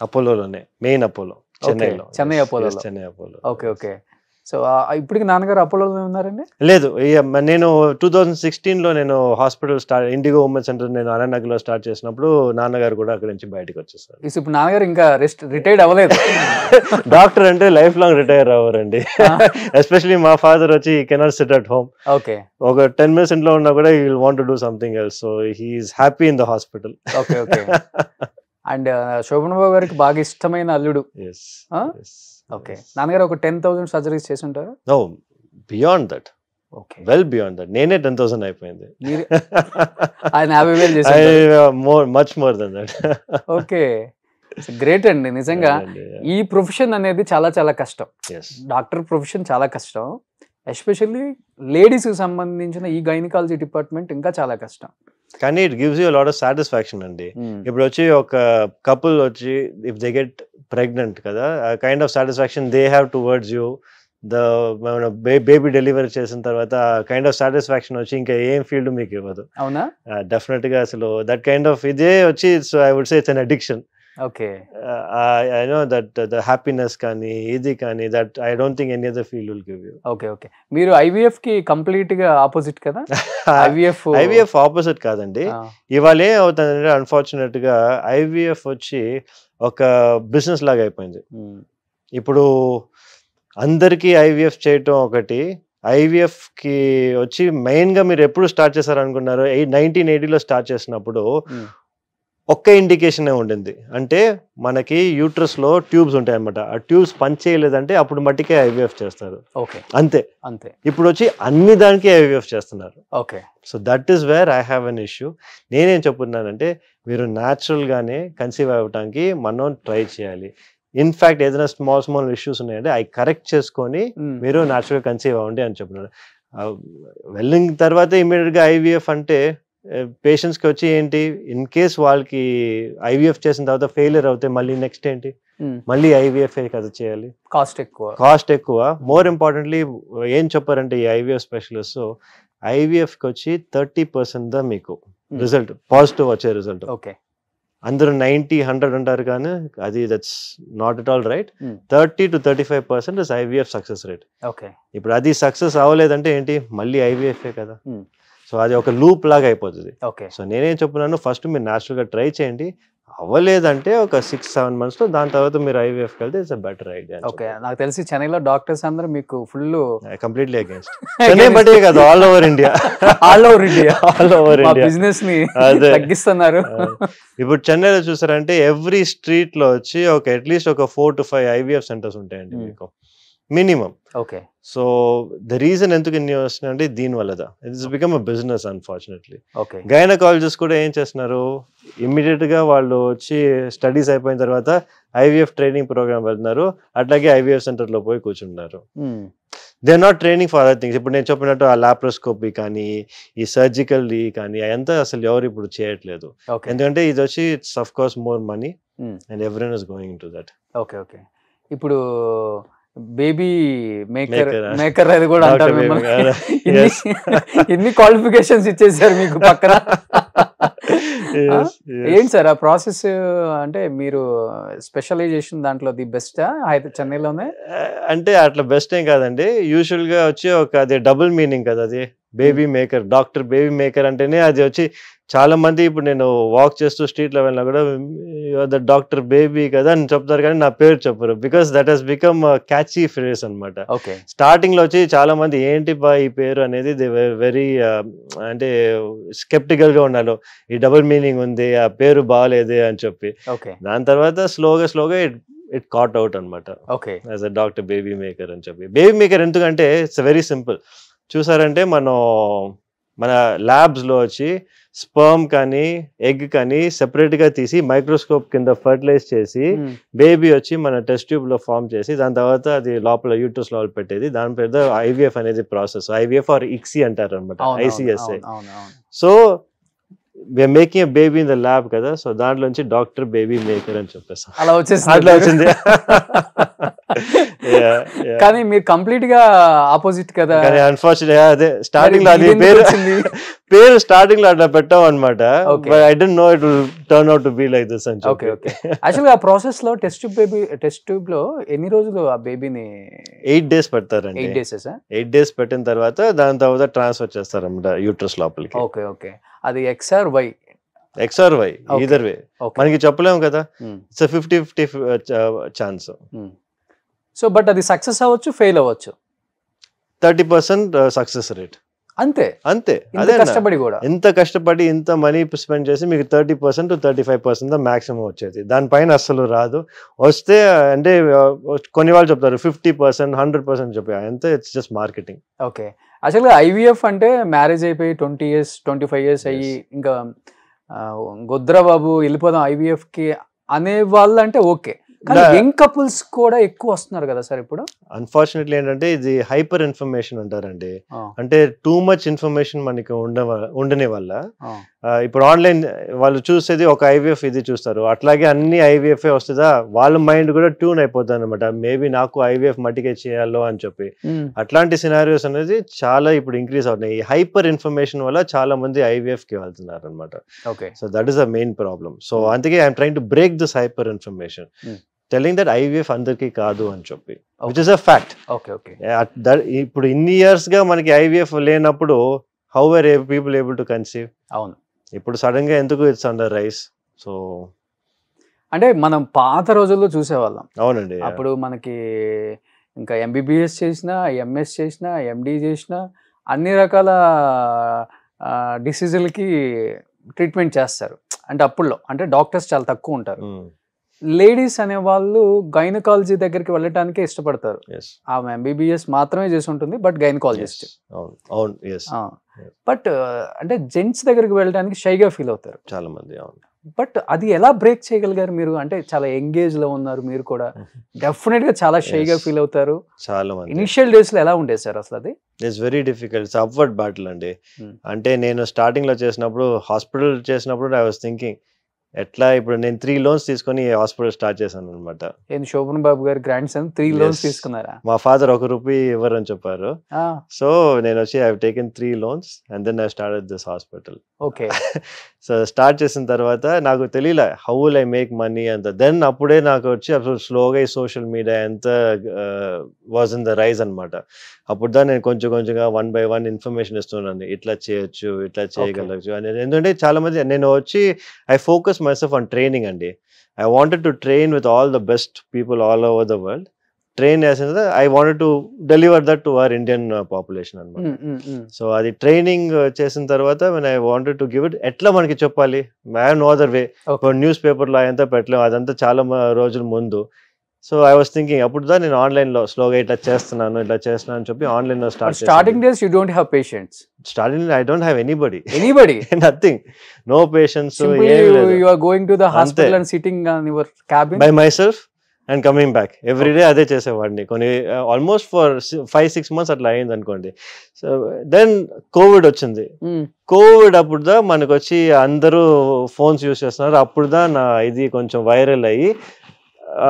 అపోలోలోనే, main Apollo, Chennai Apollo. Okay, okay. So ఇప్పటికి నాన్నగారు అపోలోలో ఉన్నారండి? లేదు, నేను 2016లో నేను హాస్పిటల్ ఇండిగో ఉమెన్ సెంటర్ నేను అనంతనగర్లో స్టార్ట్ చేసినప్పుడు నాన్నగారు కూడా అక్కడి నుంచి బయటకు వచ్చేసారు. ఇప్పుడు నాన్నగారు ఇంకా రిటైర్డ్ అవ్వలేదు. డాక్టర్ అంటే లైఫ్ లాంగ్ రిటైర్ అవ్వరండి. ఎస్పెషలీ మా ఫాదర్ వచ్చి he cannot sit at home. Okay. ఒక 10 minutes ఇంట్లో ఉన్నా కూడా he will want to do something else. So he is happy in the hospital. Okay, okay. And Shobhan Babu గారికి బాగా ఇష్టమైన అల్లుడు. ఓకే. నాన్నగారు ఒక 10,000 సర్జరీస్ చేసి ఉంటారు? No, beyond that. Okay, well beyond that. నేనే 10,000 అయిపోయింది. ఆయన 50,000 చేశారు. Much more than that. Okay, great అండి. నిజంగా ఈ ప్రొఫెషన్ అనేది చాలా చాలా కష్టం. డాక్టర్ ప్రొఫెషన్ చాలా కష్టం. ఎస్పెషల్లీ లేడీస్ కి సంబంధించిన ఈ గైనకాలజీ డిపార్ట్మెంట్ ఇంకా చాలా కష్టం. కానీ it gives you lot of satisfaction అండి. ఇప్పుడు వచ్చి ఒక కపుల్ వచ్చి ఇఫ్ దే గెట్ ప్రెగ్నెంట్ కదా, kind of satisfaction they have towards you. Baby delivery చేసిన తర్వాత కైండ్ ఆఫ్ సాటిస్ఫాక్షన్ వచ్చి ఇంకా ఏం ఫీల్డ్ మీకు ఇవ్వదు. అవునా? డెఫినెట్ గా అసలు దట్ కైండ్ ఆఫ్ ఇదే వచ్చి I would say it's an addiction. Okay. I know that the happiness కానీ ఇది కానీ that I don't think any other field will give you. Okay, okay. మీరు IVF కి కంప్లీట్ గా ఆపోజిట్ కదా? IVF ఆపోజిట్ కాదండి. ఇవాళ ఏం అవుతుందంటే అన్ఫార్చునేట్ గా IVF వచ్చి ఒక బిజినెస్ లాగా అయిపోయింది. ఇప్పుడు అందరికీ IVF చేయటం ఒకటి. IVF కి వచ్చి మెయిన్ గా మీరు ఎప్పుడు స్టార్ట్ చేశారు అనుకున్నారు? 1980లో స్టార్ట్ చేసినప్పుడు ఒక్క ఇండికేషన్ ఉండింది. అంటే మనకి యూట్రస్ లో ట్యూబ్స్ ఉంటాయి అనమాట. ఆ ట్యూబ్స్ పనిచేయలేదంటే అప్పుడు మట్టికే IVF చేస్తారు. ఓకే, అంతే. ఇప్పుడు వచ్చి అన్ని దానికి IVF చేస్తున్నారు. Okay. So that is where I have an issue. నేనేం చెప్తున్నానంటే మీరు న్యాచురల్ గానే కన్సీవ్ అవ్వడానికి మనం ట్రై చేయాలి. ఇన్ఫాక్ట్ ఏదైనా స్మాల్ ఇష్యూస్ ఉన్నాయంటే అవి కరెక్ట్ చేసుకొని మీరు న్యాచురల్ కన్సీవ్ అవ్వండి అని చెప్తున్నారు. వెళ్ళిన తర్వాత ఇమీడియట్ గా IVF అంటే పేషెంట్స్కి వచ్చి ఏంటి, ఇన్ కేస్ వాళ్ళకి IVF చేసిన తర్వాత ఫెయిలియర్ అవుతే మళ్ళీ నెక్స్ట్ ఏంటి, మళ్ళీ IVF కదా చేయాలి. కాస్ట్ ఎక్కువ. మోర్ ఇంపార్టెంట్లీ ఏం చెప్పారంటే ఈ IVF స్పెషలిస్ట్ IVFకి వచ్చి 30% దా మీకు రిజల్ట్ పాజిటివ్ వచ్చే రిజల్ట్. ఓకే. అందరూ 90-100 అంటారు కానీ అది that's not at all right. 30 to 35% is IVF success rate. Okay. ఇప్పుడు అది సక్సెస్ అవ్వలేదంటే ఏంటి, మళ్ళీ IVF కదా. సో అది ఒక లూప్ లాగా అయిపోతుంది. సో నేనేం చెప్తున్నాను, ఫస్ట్ మీరు న్యాచురల్ గా ట్రై చేయండి. అవ్వలేదంటే ఒక 6-7 months లో దాని తర్వాత మీరు IVF వెళ్తే ఇట్స్ బెటర్ ఐడియా. ఓకే. నాకు తెలిసి చెన్నైలో డాక్టర్స్ అందరూ మీకు ఫుల్ కంప్లీట్లీ అగైన్స్ట్. చెన్నై బట్టే కాదు, ఆల్ ఓవర్ ఇండియా బిజినెస్ ని తగ్గిస్తున్నారు. ఇప్పుడు చెన్నైలో చూసారంటే ఎవ్రీ స్ట్రీట్ లో వచ్చి ఒక అట్లీస్ట్ ఒక 4 to 5 IVF సెంటర్స్ ఉంటాయండి మీకు minimum. Okay. So the reason ఎందుకు ఇన్ని వస్తున్నాయంటే దీనివల్ల it's become a business unfortunately. Okay. Gynaecologist కూడా ఏం చేస్తున్నారు, ఇమ్మీడియట్ గా వాళ్ళు వచ్చి స్టడీస్ అయిపోయిన తర్వాత IVF ట్రైనింగ్ ప్రోగ్రామ్ వెళ్తున్నారు, అట్లాగే IVF సెంటర్ లో పోయి కూర్చుంటున్నారు. They are not training for other things. ఇప్పుడు నేను చెప్పినట్టు ఆ లాప్రోస్కోపీ కానీ ఈ సర్జికల్ కానీ అదంతా అసలు ఎవరు ఇప్పుడు చేయట్లేదు. ఎందుకంటే ఇది వచ్చి it's of course more money and everyone is going to that. Okay, okay. ఇప్పుడు బేబీ మేకర్ అది కూడా అంటారు. ఎన్ని క్వాలిఫికేషన్స్ ఇచ్చేసారు మీకు పక్కన. ఏంటి సార్ ఆ ప్రాసెస్? అంటే మీరు స్పెషలైజేషన్ దాంట్లో ది బెస్ట్ చెన్నైలోనే? అంటే అట్లా బెస్ట్ ఏం కాదండి. యూజువల్ గా వచ్చి ఒక అది డబుల్ మీనింగ్ కదా. అది baby maker, doctor baby maker అంటేనే అది వచ్చి చాలా మంది ఇప్పుడు నేను వాక్ చేస్తూ స్ట్రీట్ లో వెళ్ళినా కూడా ద డాక్టర్ బేబీ కదా అని చెప్తారు, కానీ నా పేరు చెప్పరు. Because that he's become catchy phrase అనమాట. ఓకే. స్టార్టింగ్ లో వచ్చి చాలా మంది ఏంటి బా ఈ పేరు అనేది దే వెరీ అంటే స్కెప్టికల్ గా ఉన్నారు, ఈ డబుల్ మీనింగ్ ఉంది, ఆ పేరు బాగాలేదే అని చెప్పి. ఓకే. దాని తర్వాత స్లోగా ఇట్ కాట్ అవుట్ అనమాట okay. As a doctor baby maker అని చెప్పి. బేబీ మేకర్ ఎందుకంటే ఇట్స్ వెరీ సింపుల్. చూసారంటే మన ల్యాబ్స్ లో వచ్చి స్పర్మ్ కానీ ఎగ్ కానీ సెపరేట్ గా తీసి మైక్రోస్కోప్ కింద ఫర్టిలైజ్ చేసి బేబీ వచ్చి మన టెస్ట్ ట్యూబ్ లో ఫామ్ చేసి దాని తర్వాత అది లోపల యూట్రస్ లోపల పెట్టేది. దాని పేరు ఐవీఎఫ్ అనేది ప్రాసెస్. ఐవీఎఫ్ ఆర్ ఇక్సీ అంటారు అనమాట, ICSI. So we're making a baby in the lab కదా, సో దాంట్లోంచి డాక్టర్ బేబీ మేకర్ అని చెప్పేస్తాం. అలా వచ్చేసి అట్లా వచ్చింది. కానీ మీరు కంప్లీట్ గా ఆపోజిట్ కదా. కానీ అన్ఫార్చునేట్ అదే స్టార్టింగ్ లో అది పేరు స్టార్టింగ్ లో అట్లా పెట్టాం అనమాట. I don't no it will turn out to be like this అని చెప్పి. యాక్చువల్గా ఆ ప్రాసెస్ లో టెస్ట్ ట్యూబ్ లో ఎన్ని రోజులు ఆ బేబీని? 8 days పెడతారండి. 8 days పెట్టిన తర్వాత దాని తర్వాత ట్రాన్స్ఫర్ చేస్తారు అనమాట యూట్రస్ లోపలికి. ఓకే. ఓకే. అది XRY ఈదర్ వే మనకి చెప్పలేము కదా. It's 50-50 chance. సో బట్ అది సక్సెస్ అవ్వచ్చు, ఫెయిల్ అవ్వచ్చు. 30% సక్సెస్ రేట్. అంతే. అదే కష్టపడి కూడా ఇంత కష్టపడి ఇంత మనీ స్పెండ్ చేసి మీకు 30% to 35% మాక్సిమం వచ్చేది. దానిపైన అస్సలు రాదు. వస్తే అంటే కొన్ని వాళ్ళు చెప్తారు 50%, 100% చెప్పారు. అంతే, ఇట్స్ జస్ట్ మార్కెటింగ్. ఓకే. యాక్చువల్గా IVF అంటే మ్యారేజ్ అయిపోయి 20 years 25 years అయ్యి ఇంకా గొద్రబాబు వెళ్ళిపోదాం IVF కి అనే వాళ్ళు అంటే ఓకే. కానీ యంగ్ కపుల్స్ కూడా ఎక్కువ వస్తున్నారు కదా సార్ ఇప్పుడు. అన్ఫార్చునేట్లీ ఏంటంటే ఇది హైపర్ ఇన్ఫర్మేషన్ అంటారండి. అంటే టూ మచ్ ఇన్ఫర్మేషన్ మనకి ఉండని వల్ల ఇప్పుడు ఆన్లైన్ వాళ్ళు చూసేది ఒక IVF ఇది చూస్తారు, అట్లాగే అన్ని IVF వస్తుందా, వాళ్ళ మైండ్ కూడా ట్యూన్ అయిపోతుంది అనమాట. మేబీ నాకు IVF మట్టికే చేయాలో అని చెప్పి. అట్లాంటి సినారియోస్ అనేది చాలా ఇప్పుడు ఇంక్రీజ్ అవుతున్నాయి. ఈ హైపర్ ఇన్ఫర్మేషన్ వల్ల చాలా మంది IVF కి వెళ్తున్నారు అనమాట. Okay. So that is the main problem. So అందుకే I'm trying to break this hyper information, telling that IVF అందరికీ కాదు అని చెప్పి, విచ్ ఇస్ అ ఫ్యాక్ట్. ఇప్పుడు ఇన్ని ఇయర్స్ గా మనకి IVF లేనప్పుడు how are people able to conceive? అవును. ఇప్పుడు సడన్ గా ఎందుకు ఇట్స్ అండర్ రైస్? సో అంటే మనం పాత రోజుల్లో చూసేవాళ్ళం. అవునండి. అప్పుడు మనకి ఇంకా MBBS చేసినా, MS చేసినా, MD చేసినా అన్ని రకాల డిసీజులకి ట్రీట్మెంట్ చేస్తారు. అంటే అప్పుడులో అంటే డాక్టర్స్ చాలా తక్కువ ఉంటారు. లేడీస్ అనే వాళ్ళు గైనకాలజీ దగ్గరికి వెళ్ళటానికే ఇష్టపడతారు. ఆమె MBBS మాత్రమే చేసి ఉంటుంది, బట్ గైనకాలజిస్ట్. బట్ అంటే జెంట్స్ దగ్గరికి వెళ్ళడానికి షైగా ఫీల్ అవుతారు చాలా మంది. బట్ అది ఎలా బ్రేక్ చేయగలిగారు మీరు? అంటే చాలా ఎంగేజ్ లో ఉన్నారు మీరు కూడా, డెఫినెట్ గా చాలా షైగా ఫీల్ అవుతారు. చాలా మంది ఇనిషియల్ డేస్ లో ఎలా ఉండేది సార్ అసలు? అది it's very difficult. It's upward battle అండి. అంటే నేను స్టార్టింగ్ లో చేసినప్పుడు, హాస్పిటల్ చేసినప్పుడు ఐ వాస్ థింకింగ్ ఎట్లా ఇప్పుడు నేను 3 loans తీసుకొని హాస్పిటల్ స్టార్ట్ చేశాను అనమాట. శోభన్ బాబు గారి గ్రాండ్ సన్ 3 loans తీసుకున్నారా? మా ఫాదర్ ₹1 ఇవ్వరని చెప్పారు. సో నేను వచ్చి I have taken 3 loans and then I started this hospital. Okay. So start చేసిన తర్వాత నాకు తెలియలే how will I make money అంత. దెన్ అప్పుడే నాకు వచ్చి అప్పుడు స్లోగా ఈ సోషల్ మీడియా ఎంత వాజ్ ఇన్ ద రైజ్ అనమాట. అప్పుడు దా నేను కొంచెంగా 1 by 1 ఇన్ఫర్మేషన్ ఇస్తున్నాను, ఇట్లా చేయొచ్చు, ఇట్లా చేయగలచ్చు అని. ఎందుకంటే చాలా మంది నేను వచ్చి I focus myself on training అండి. I wanted to train with all the best people all over the world. Train as in I wanted to deliver that to our Indian population అనమాట. సో అది training చేసిన తర్వాత when I wanted to give it, ఎట్లా మనకి చెప్పాలి, I have no other way. News పేపర్లో అదంతా పెట్టలేము, అదంతా చాలా రోజుల ముందు. సో ఐ వాస్ థింకింగ్ అప్పుడు దా నేను ఆన్లైన్ లో స్లోగా ఇట్లా చేస్తున్నాను అని చెప్పి ఆన్లైన్ లో starting days you don't have patients. Starting I don't have anybody nothing, no patients. You are going to the hospital and sitting on your cabin by myself and coming back every day. అదే చేసేవాడిని కొన్ని almost for 5-6 months అట్లా అయింది అనుకోండి. So then Covid వచ్చింది. Covid అప్పుడు దా మనకు వచ్చి అందరూ ఫోన్స్ యూస్ చేస్తున్నారు. అప్పుడు దా నా ఇది కొంచెం వైరల్ అయ్యి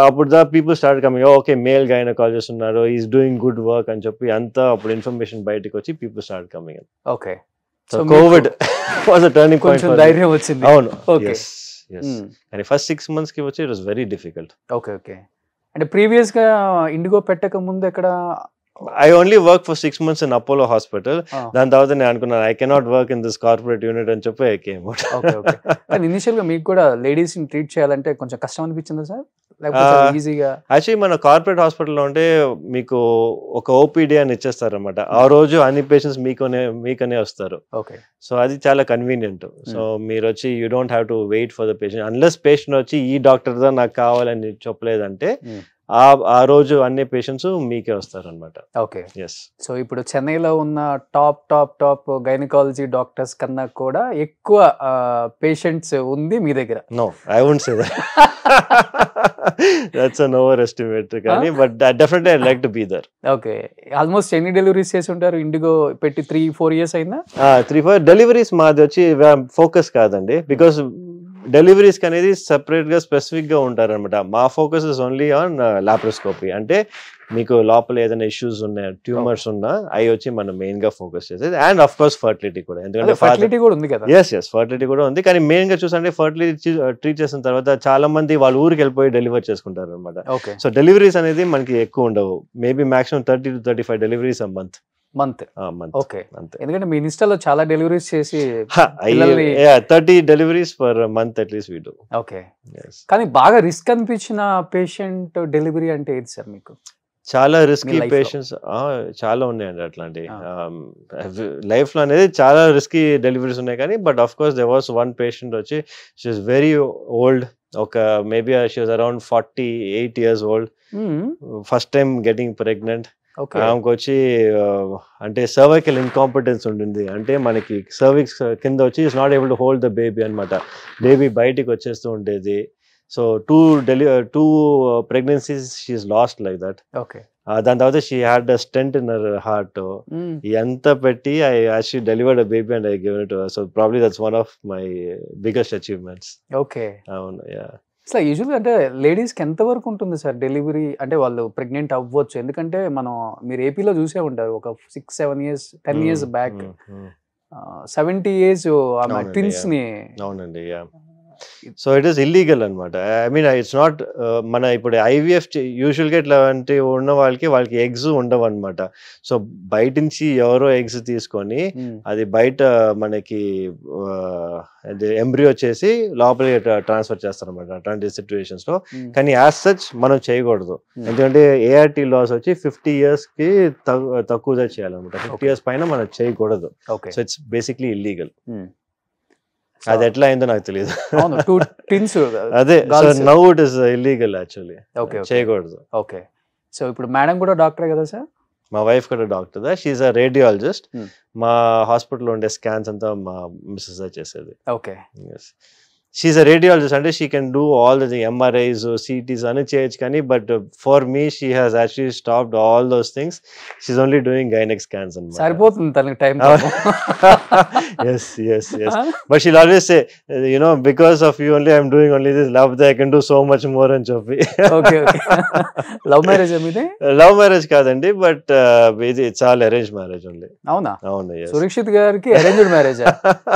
అప్పుడు the people start coming, okay male gynaecologist ఉన్నారు, ఈస్ డూయింగ్ గుడ్ వర్క్ అని చెప్పి అంతా అప్పుడు ఇన్ఫర్మేషన్ బయటకు వచ్చి people start coming. Okay. So covid was a turning point. ధైర్యం వచ్చింది. అవును. కానీ ఫస్ట్ 6 months కి వచ్చి it was very difficult. Okay. అంటే ప్రీవియస్ గా ఇండిగో పెట్టక ముందు ఎక్కడ I only work for 6 months in Apollo Hospital. దాని తర్వాత నేను అనుకున్నాను I cannot work in this corporate unit అని చెప్పి I came out. Okay okay. కానీ ఇనిషియల్ గా మీకు కూడా లేడీస్ ని ట్రీట్ చేయాలంటే కొంచెం కష్టం అనిపించిందా సార్, లేకపోతే ఈజీగా? యాక్చువల్లీ మన కార్పొరేట్ హాస్పిటల్లో ఉంటే మీకు ఒక ఓపీడీ అని ఇచ్చేస్తారు అనమాట. ఆ రోజు అన్ని పేషెంట్స్ మీకనే వస్తారు. ఓకే. సో అది చాలా కన్వీనియంట్. సో మీరు వచ్చి you don't have to wait for the patient unless patient వచ్చి ఈ డాక్టర్ దా నాకు కావాలని చెప్పలేదంటే ఆ రోజు అన్ని పేషెంట్స్ మీకే వస్తారు అనమాట. ఓకే. సో ఇప్పుడు చెన్నైలో ఉన్న టాప్ గైనకాలజీ డాక్టర్స్ కన్నా కూడా ఎక్కువ పేషెంట్స్ ఉంది మీ దగ్గర? No, I won't say that. That's an over estimate కానీ but definitely I like to be there. Okay. Almost ఎన్ని డెలివరీస్ చేసి ఉంటారు ఇండిగో పెట్టి? 3-4 years అయిందా? 3-4 డెలివరీస్ మాది వచ్చి ఫోకస్ కాదండి, బికాస్ డెలివరీస్ అనేది సెపరేట్ గా స్పెసిఫిక్ గా ఉంటారు అనమాట. మా focus is only on laparoscopy. అంటే మీకు లోపల ఏదైనా ఇష్యూస్ ఉన్నాయి, ట్యూమర్స్ ఉన్నా అవి వచ్చి మనం మెయిన్ గా ఫోకస్ చేసేది. అండ్ ఆఫ్ కోర్స్ ఫర్టిలిటీ కూడా, ఎందుకంటే ఫర్టిలిటీ కూడా ఉంది కదా. ఎస్ ఫర్టిలిటీ కూడా ఉంది. కానీ మెయిన్ గా చూసంటే ఫర్టిలిటీ ట్రీట్ చేసిన తర్వాత చాలా మంది వాళ్ళ ఊరికి వెళ్ళిపోయి డెలివర్ చేసుకుంటారు అనమాట. సో డెలివరీస్ అనేది మనకి ఎక్కువ ఉండవు. Maybe maximum 30 to 35 deliveries a month. Okay. ఎందుకంటే మీ ఇన్స్టాలో చాలా డెలివరీస్ చేసి 30 deliveries per month at least we do. Okay. కానీ బాగా రిస్క్ అనిపించిన పేషెంట్ డెలివరీ అంటే ఏది సార్ మీకు? చాలా రిస్కీ పేషెంట్స్ చాలా ఉన్నాయండి అట్లాంటి లైఫ్ లో అనేది చాలా రిస్కీ డెలివరీస్ ఉన్నాయి. కానీ but of course there was one patient వచ్చి షీ ఇస్ వెరీ ఓల్డ్. ఒక maybe she was around 48 years old. First time getting pregnant. ఆమెకు వచ్చి అంటే సర్వైకల్ ఇన్కాంపిటెన్స్ ఉండింది. అంటే మనకి సర్విక్స్ కింద వచ్చి it's not able to hold the baby అనమాట. బేబీ బయటికి వచ్చేస్తూ ఉండేది. So 2 pregnancies she's lost like that. Okay. దాని తర్వాత she had a stent in her heart. ఎంత పెట్టి I actually delivered a baby and I give it. So probably that's one of my biggest achievements. Okay. అవును. Yeah. So యూజువల్గా అంటే లేడీస్కి ఎంత వరకు ఉంటుంది సార్ డెలివరీ? అంటే వాళ్ళు ప్రెగ్నెంట్ అవ్వచ్చు, ఎందుకంటే మనం మీరు ఏపీలో చూసే ఉంటారు ఒక 6-7 years 10 years బ్యాక్ 70 years ఆమె ట్విన్స్ ని. అవునండి. Yeah. So it is illegal అనమాట. ఐ మీన్ ఇట్స్ నాట్ మన ఇప్పుడు ఐవీఎఫ్ యూజువల్గా ఇట్లాంటి ఉన్న వాళ్ళకి ఎగ్స్ ఉండవు అనమాట. సో బయట నుంచి ఎవరో ఎగ్స్ తీసుకొని అది బయట మనకి అది ఎంబ్రియో వచ్చేసి లోపలికి ట్రాన్స్ఫర్ చేస్తారు అనమాట అట్లాంటి సిచ్యువేషన్స్ లో. కానీ యాజ్ సచ్ మనం చేయకూడదు, ఎందుకంటే ఏఆర్టీ లాస్ వచ్చి 50 years కి తక్కువ చేయాలన్నమాట. 50 years పైన మనం చేయకూడదు. So it's basically illegal. అది ఎట్లా అయిందో నాకు తెలియదు. అదే now it is illegal actually. చేయకూడదు. ఓకే. సో ఇప్పుడు మేడం కూడా డాక్టరే కదా సార్? మా వైఫ్ కూడా doctor. She is a radiologist. మా హాస్పిటల్లో ఉండే స్కాన్స్ అంతా మా మిస్సెస్ చేసేది. ఓకే. She's a radiologist. అంటే she can do all the MRIs CTs అని చేయొచ్చు. కానీ but for me she has actually stopped all those things. She is only doing gynaec scans అన్నమాట. సరిపోతుంది తనకి time. yes but she'll always say, you know, because of you only I'm doing only this, love that I can do so much more అని చెప్పి. Okay. Love marriage మీదే? Love marriage కాదండి, but ఇది it's all arrange marriage only. అవునా? అవును. సురక్షిత్ గారికి arranged marriage?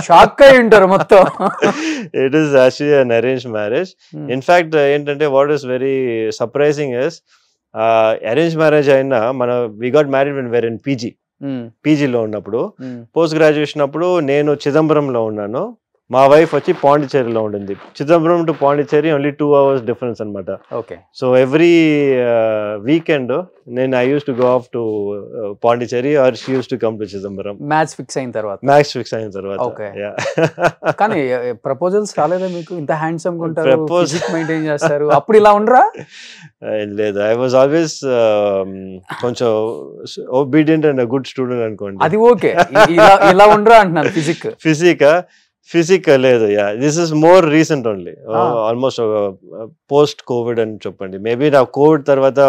Shock అయి ఉంటారు మొత్తం. It is actually an arranged marriage. In fact, ఏంటంటే what is very surprising is arranged marriage అయినా we got married when we were in పీజీలో ఉన్నప్పుడు. పోస్ట్ గ్రాడ్యుయేషన్ అప్పుడు నేను చిదంబరంలో ఉన్నాను, మా వైఫ్ వచ్చి పాండిచ్చేరిలో ఉండింది. Chidambaram to Pondicherry only 2 hours difference అనమాట. ఓకే. సో ఎవ్రీ వీకెండ్ నేను I use to go off to Pondicherry or she use to come to Chidambaram. Match fix అయిన తర్వాత. ఓకే. కానీ ప్రపోజల్స్ రాలేదా మీకు? ఇంత హ్యాండ్సమ్ గా ఉంటారు, ఫిజిక్ మెయింటైన్ చేస్తారు, అప్పుడు ఇలా ఉండరా? లేదు, ఐ వాజ్ ఆల్వేస్ కొంచెం ఒబీడియంట్ అండ్ గుడ్ స్టూడెంట్ అనుకోండి. అది ఓకే. ఇలా ఉండరా అంటున్నాను. ఫిజిక్ లేదు. Yeah, this is more recent only. Almost post Covid అని చెప్పండి. మేబీ నా కోవిడ్ తర్వాత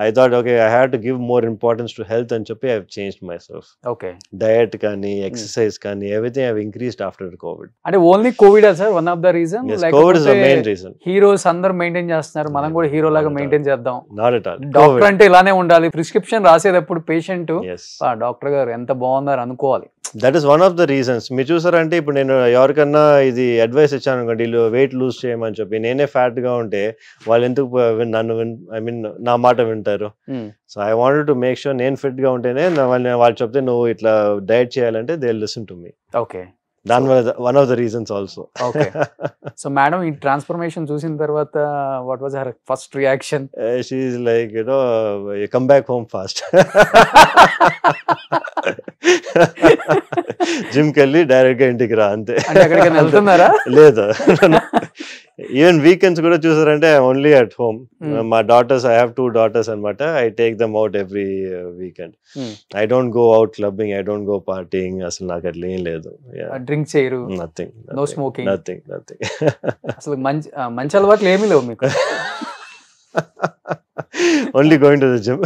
I thought, okay, I had to give more importance to health and చెప్పి I've changed myself. Okay. Diet కానీ exercise కానీ everything I've increased after COVID. అంటే only Covid sir one of the reason? Yes, COVID is the main reason. Heroes అందరూ maintain చేస్తున్నారు, మనం కూడా hero లాగా maintain చేద్దాం. Not at all. డాక్టర్ అంటే ఇలానే ఉండాలి. ప్రిస్క్రిప్షన్ రాసేటప్పుడు పేషెంట్ డాక్టర్ గారు ఎంత బాగున్నారు అనుకోవాలి. That is one of the reasons. మీరు చూసారంటే ఇప్పుడు నేను ఎవరికన్నా ఇది అడ్వైస్ ఇచ్చాను అనుకోండి, వెయిట్ లూజ్ చేయమని చెప్పి, నేనే ఫ్యాట్ గా ఉంటే వాళ్ళు ఎందుకు నా మాట వింటారు? అంటారు. So I wanted to make sure నేను ఫిట్ గా ఉంటేనే వాళ్ళు చెప్తే నువ్వు ఇట్లా డైట్ చేయాలంటే they listen to me. Okay, దాని one of the reasons also. Okay. So madam ఈ ట్రాన్స్ఫర్మేషన్ చూసిన తర్వాత what was her first reaction? She is like come back home fast. Gym కి వెళ్ళి డైరెక్ట్ గా ఇంటికి రా అంతే. వెళ్తున్నారా? లేదు, ఈవెన్ వీకెండ్స్ కూడా చూసారంటే ఓన్లీ అట్ హోమ్. మా డాటర్స్, ఐ హావ్ 2 daughters అనమాట. I take them out every weekend. I don't go out clubbing, I don't go partying. అసలు నాకు అట్లా ఏం లేదు. డ్రింక్ చేయరు? నథింగ్. No smoking? నథింగ్. అసలు మంచి అలవాట్లు ఏమీ లేవు మీకు? Only going to the gym.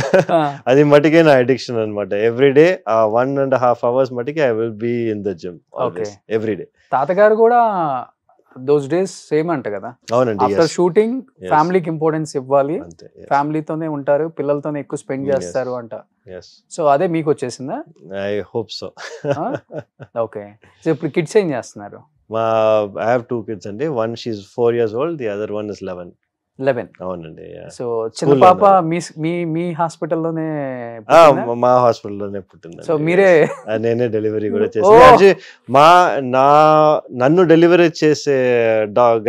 అది మటుకే నా అడిక్షన్ అనమాట. ఎవ్రీ డే 1.5 hours మటుకే I will be in the gym every day. తాతగారు కూడా దోస్ డేస్ సేమ్ అంట కదా? అవునండి. ఆఫ్టర్ షూటింగ్ ఫ్యామిలీకి ఇంపార్టెన్స్ ఇవ్వాలి, ఫ్యామిలీతోనే ఉంటారు, పిల్లలతోనే ఎక్కువ స్పెండ్ చేస్తారు అంట. సో అదే మీకు వచ్చేసిందా? I hope so. Okay. So ఇప్పుడు కిడ్స్ ఏం చేస్తున్నారు? ఐ హావ్ 2 kids అండి. One she's 4 years old, the other one is 11. అవునండి. సో చిన్న పాప మీ హాస్పిటల్లోనే? మా హాస్పిటల్లోనే పుట్టింది. సో మీరే? నేనే డెలివరీ కూడా చేసి నన్ను డెలివరీ చేసే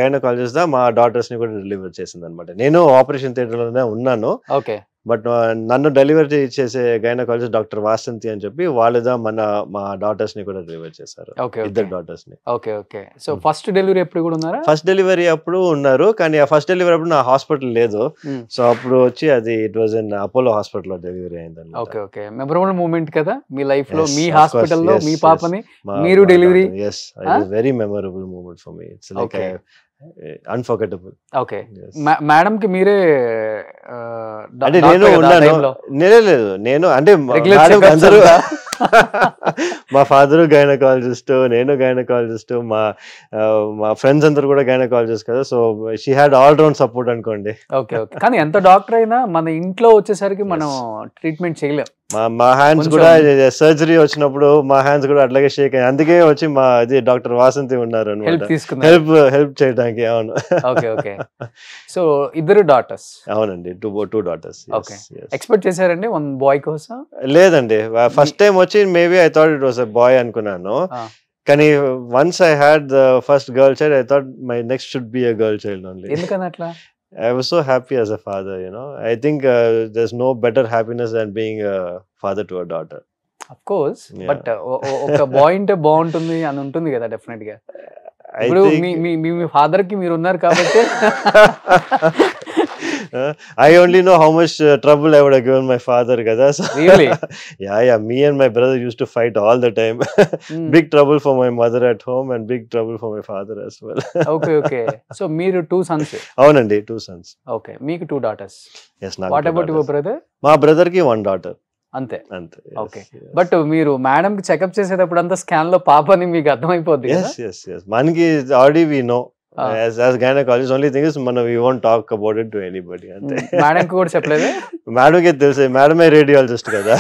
గైనకాలజిస్ట్ మా డాటర్స్ ని కూడా డెలివరీ చేసింది అనమాట. నేను ఆపరేషన్ థియేటర్ లోనే ఉన్నాను. ఓకే. బట్ నన్ను డెలివరీ చేసే గైనకాలజిస్ట్ డాక్టర్ వాసంతి అని చెప్పి వాళ్ళదా మా డాటర్స్ ని కూడా డెలివరీ చేశారు. ఇద్దరు డాటర్స్ ని. Okay, okay. So first delivery ఎప్పుడు కూడా ఉన్నారా? ఫస్ట్ డెలివరీ అప్పుడు ఉన్నారు, కానీ ఆ ఫస్ట్ డెలివరీ అప్పుడు నా హాస్పిటల్ లేదు. సో అప్పుడు వచ్చి అది it was in Apollo hospital లో డెలివరీ అయింది. Okay, okay. మెమరబుల్ మూమెంట్ కదా మీ లైఫ్ లో, మీ హాస్పిటల్లో మీ పాపని మీరు delivery? yes, it is very memorable moment for me. It's like unforgettable. Okay. Madam కి మీరే అంటే నేను ఉన్నాను? లేదు, నేను అంటే అందరూ మా ఫాదర్ గైనకాలజిస్ట్, నేను గైనకాలజిస్ట్, మా ఫ్రెండ్స్ అందరు కూడా గైనకాలజిస్ట్ కదా. So she had all round support అనుకోండి. Okay, okay. కానీ ఎంత డాక్టర్ అయినా మన ఇంట్లో వచ్చేసరికి మనం ట్రీట్మెంట్ చేయలేం. మా హ్యాండ్స్ కూడా సర్జరీ వచ్చినప్పుడు మా హ్యాండ్స్ కూడా అట్లాగే షేక్ అయ్యాయి. అందుకే వచ్చి మా ఇది డాక్టర్ వాసంతి ఉన్నారు హెల్ప్ చేయడానికి. అవును. Okay, okay. సో ఇద్దరు డాటర్స్? అవునండి, టూ డాటర్స్. ఓకే. ఎక్స్పెక్ట్ చేశారండి వన్ బాయ్ కోసం? లేదండి, ఫస్ట్ టైం వచ్చి maybe I thought it was a boy అనుకున్నాను. కానీ once I had the first girl child, I thought my next should be a girl child only. ఎందుకని అట్లా? I was so happy as a father, I think there's no better happiness than being a father to a daughter. Of course, but ఒక bye అంటే బాగుంటుంది అని ఉంటుంది కదా definite గా. ఇప్పుడు మీ ఫాదర్ కి మీరు ఉన్నారు కాబట్టి I only know how much trouble I would have given my father kada. So really? yeah, me and my brother used to fight all the time. Big trouble for my mother at home and big trouble for my father as well. Okay, okay. So మీరు 2 sons? అవునండి, 2 sons. Okay, మీకు 2 daughters. Yes, నాకు. What about your brother? మా brother కి 1 daughter. అంతే. Okay. But మీరు madam కి checkup చేసేటప్పుడు అంతా స్కాన్ లో పాపని మీకు అర్థమైపోద్ది కదా? Yes. మనకి already we know. As gynecologist, only thing is we won't talk about it to anybody. Madam కి కూడా చెప్పలేదు? మేడం కి తెలుసు, మేడమే రేడియాలజిస్ట్ కదా.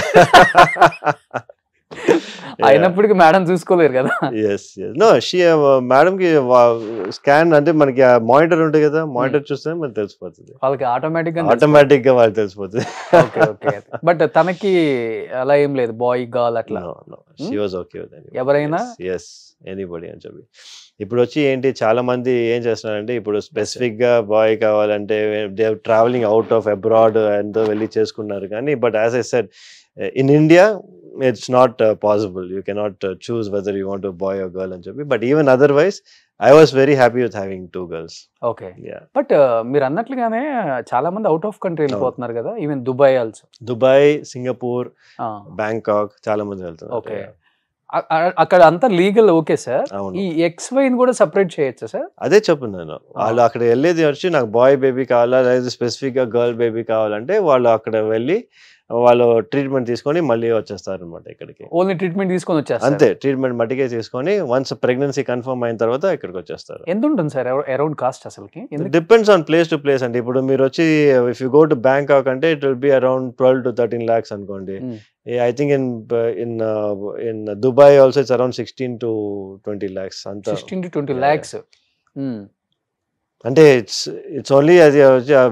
అయినప్పటికీ మేడం చూసుకోలేరు కదా? నో, మేడం కి స్కాన్ అంటే మనకి మానిటర్ ఉంటుంది కదా, మానిటర్ చూస్తే మనకి తెలిసిపోతుంది. వాళ్ళకి ఆటోమేటిక్ గా వాళ్ళకి తెలిసిపోతుంది. Okay, okay. బట్ తనకి అలా ఏం లేదు, బాయ్ గర్ల్ అట్లా? షీ వాజ్ ఓకే విత్ ఎవరైనా? ఎనీబడి అని చెప్పి. ఇప్పుడు వచ్చి ఏంటి, చాలా మంది ఏం చేస్తున్నారంటే ఇప్పుడు స్పెసిఫిక్ గా బాయ్ కావాలంటే they are travelling out of abroad ఎంతో వెళ్ళి చేసుకున్నారు. కానీ but as I said, in India it's not possible. You cannot choose whether you want a boy or girl and చెప్పి. But even otherwise I was very happy with having 2 girls. Okay, yeah. But మీరు అన్నట్లుగానే చాలా మంది out of country వెళ్ళిపోతున్నారు కదా, even Dubai also. Dubai, Singapore, Bangkok చాలా మంది వెళ్తున్నారు. Okay. అక్కడ అంతా లీగల్ ఓకే సార్. ఈ XY కూడా సెపరేట్ చేయొచ్చా సార్? అదే చెప్తున్నాను. వాళ్ళు అక్కడ వెళ్ళేది వచ్చి నాకు బాయ్ బేబీ కావాలా లేదా స్పెసిఫిక్ గా గర్ల్ బేబీ కావాలంటే వాళ్ళు అక్కడ వెళ్ళి వాళ్ళు ట్రీట్మెంట్ తీసుకొని మళ్ళీ వచ్చేస్తారు అనమాట ఇక్కడికి. ఓన్లీ ట్రీట్మెంట్ తీసుకొని వచ్చేస్తారు అంతే, ట్రీట్మెంట్ మట్టికే తీసుకొని వన్స్ ప్రెగ్నెన్సీ కన్ఫర్మ్ అయిన తర్వాత ఇక్కడికి వచ్చేస్తారు. ఎంత ఉంటుంది సార్ అరౌండ్ కాస్ట్ అసలుకి? Depends on place to place అండి. ఇప్పుడు మీరు వచ్చి if you go to Bangkok అంటే it will be around 12 to 13 lakhs అనుకోండి. I think in Dubai also it's around 16 to 20 lakhs. 16 to 20 lakhs. అంటే ఇట్స్ ఓన్లీ అది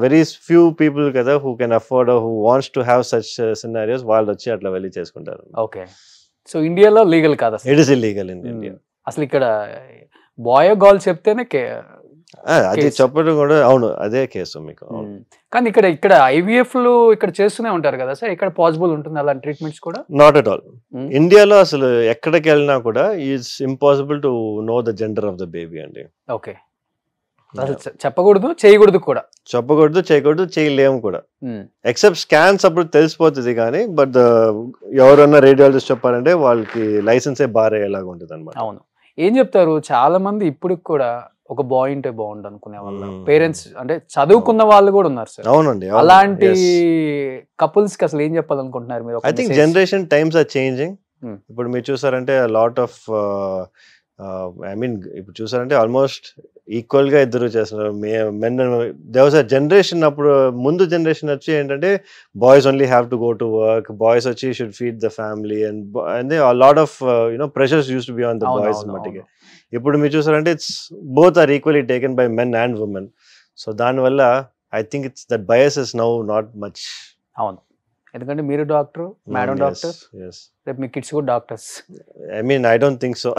very few people కదా who can afford who wants to have such scenarios వాళ్ళు వచ్చి అట్లా వెళ్ళి చేసుకుంటారు. Okay. So ఇండియాలో లీగల్ కాదు అసలు. It is illegal in India. అసలు ఇక్కడ బాయ్ గర్ల్ చెప్తేనే అది చెప్పడం కూడా అవును అదే కేసు మీకు. కానీ ఇక్కడ IVF లు ఇక్కడ చేస్తూనే ఉంటారు కదా సార్, ఇక్కడ పాసిబుల్ ఉంటుంది అలాంటి ట్రీట్మెంట్స్ కూడా? Not at all. ఇండియాలో అసలు ఎక్కడికి వెళ్ళినా కూడా it's impossible to know the gender of the baby అండి. ఓకే. అసలు చెప్పకూడదు, చేయకూడదు కూడా. చెప్పకూడదు, చేయకూడదు, చేయలేము కూడా. ఎక్సెప్ట్ స్కాన్స్ అప్పుడు తెలిసిపోతుంది కానీ బట్ ఎవరన్నా రేడియాలజిస్ట్ చెప్పారంటే వాళ్ళకి లైసెన్సే బార్ అయ్యేలాగా ఉంటుంది అనమాట. అవును. ఏం చెప్తారు చాలా మంది ఇప్పుడు కూడా ఒక బాయ్ ఉంటే బాగుండు అనుకునే వాళ్ళు, పేరెంట్స్ అంటే చదువుకున్న వాళ్ళు కూడా ఉన్నారు సార్. అవునండి. అలాంటి కపుల్స్ కి అసలు ఏం చెప్పాలనుకుంటున్నారు మీరు? I think generation times are changing. ఇప్పుడు మీరు చూసారంటే లాట్ ఆఫ్ ఐ మీన్ ఇప్పుడు చూసారంటే ఆల్మోస్ట్ ఈక్వల్ గా ఇద్దరు చేస్తున్నారు. Men there was a generation, అప్పుడు ముందు జనరేషన్ వచ్చి ఏంటంటే boys only have to go to work, boys వచ్చి should feed the family and lot of pressures use to be on the boys మట్టికి. ఇప్పుడు మీరు చూసారంటే it's both are equally taken by men and women. So దానివల్ల I think it's that bias is now not much. అవును, ఎందుకంటే మీరు doctor, madam doctor, రేపు మీ కిడ్స్ కూడా doctors. I mean I don't think so.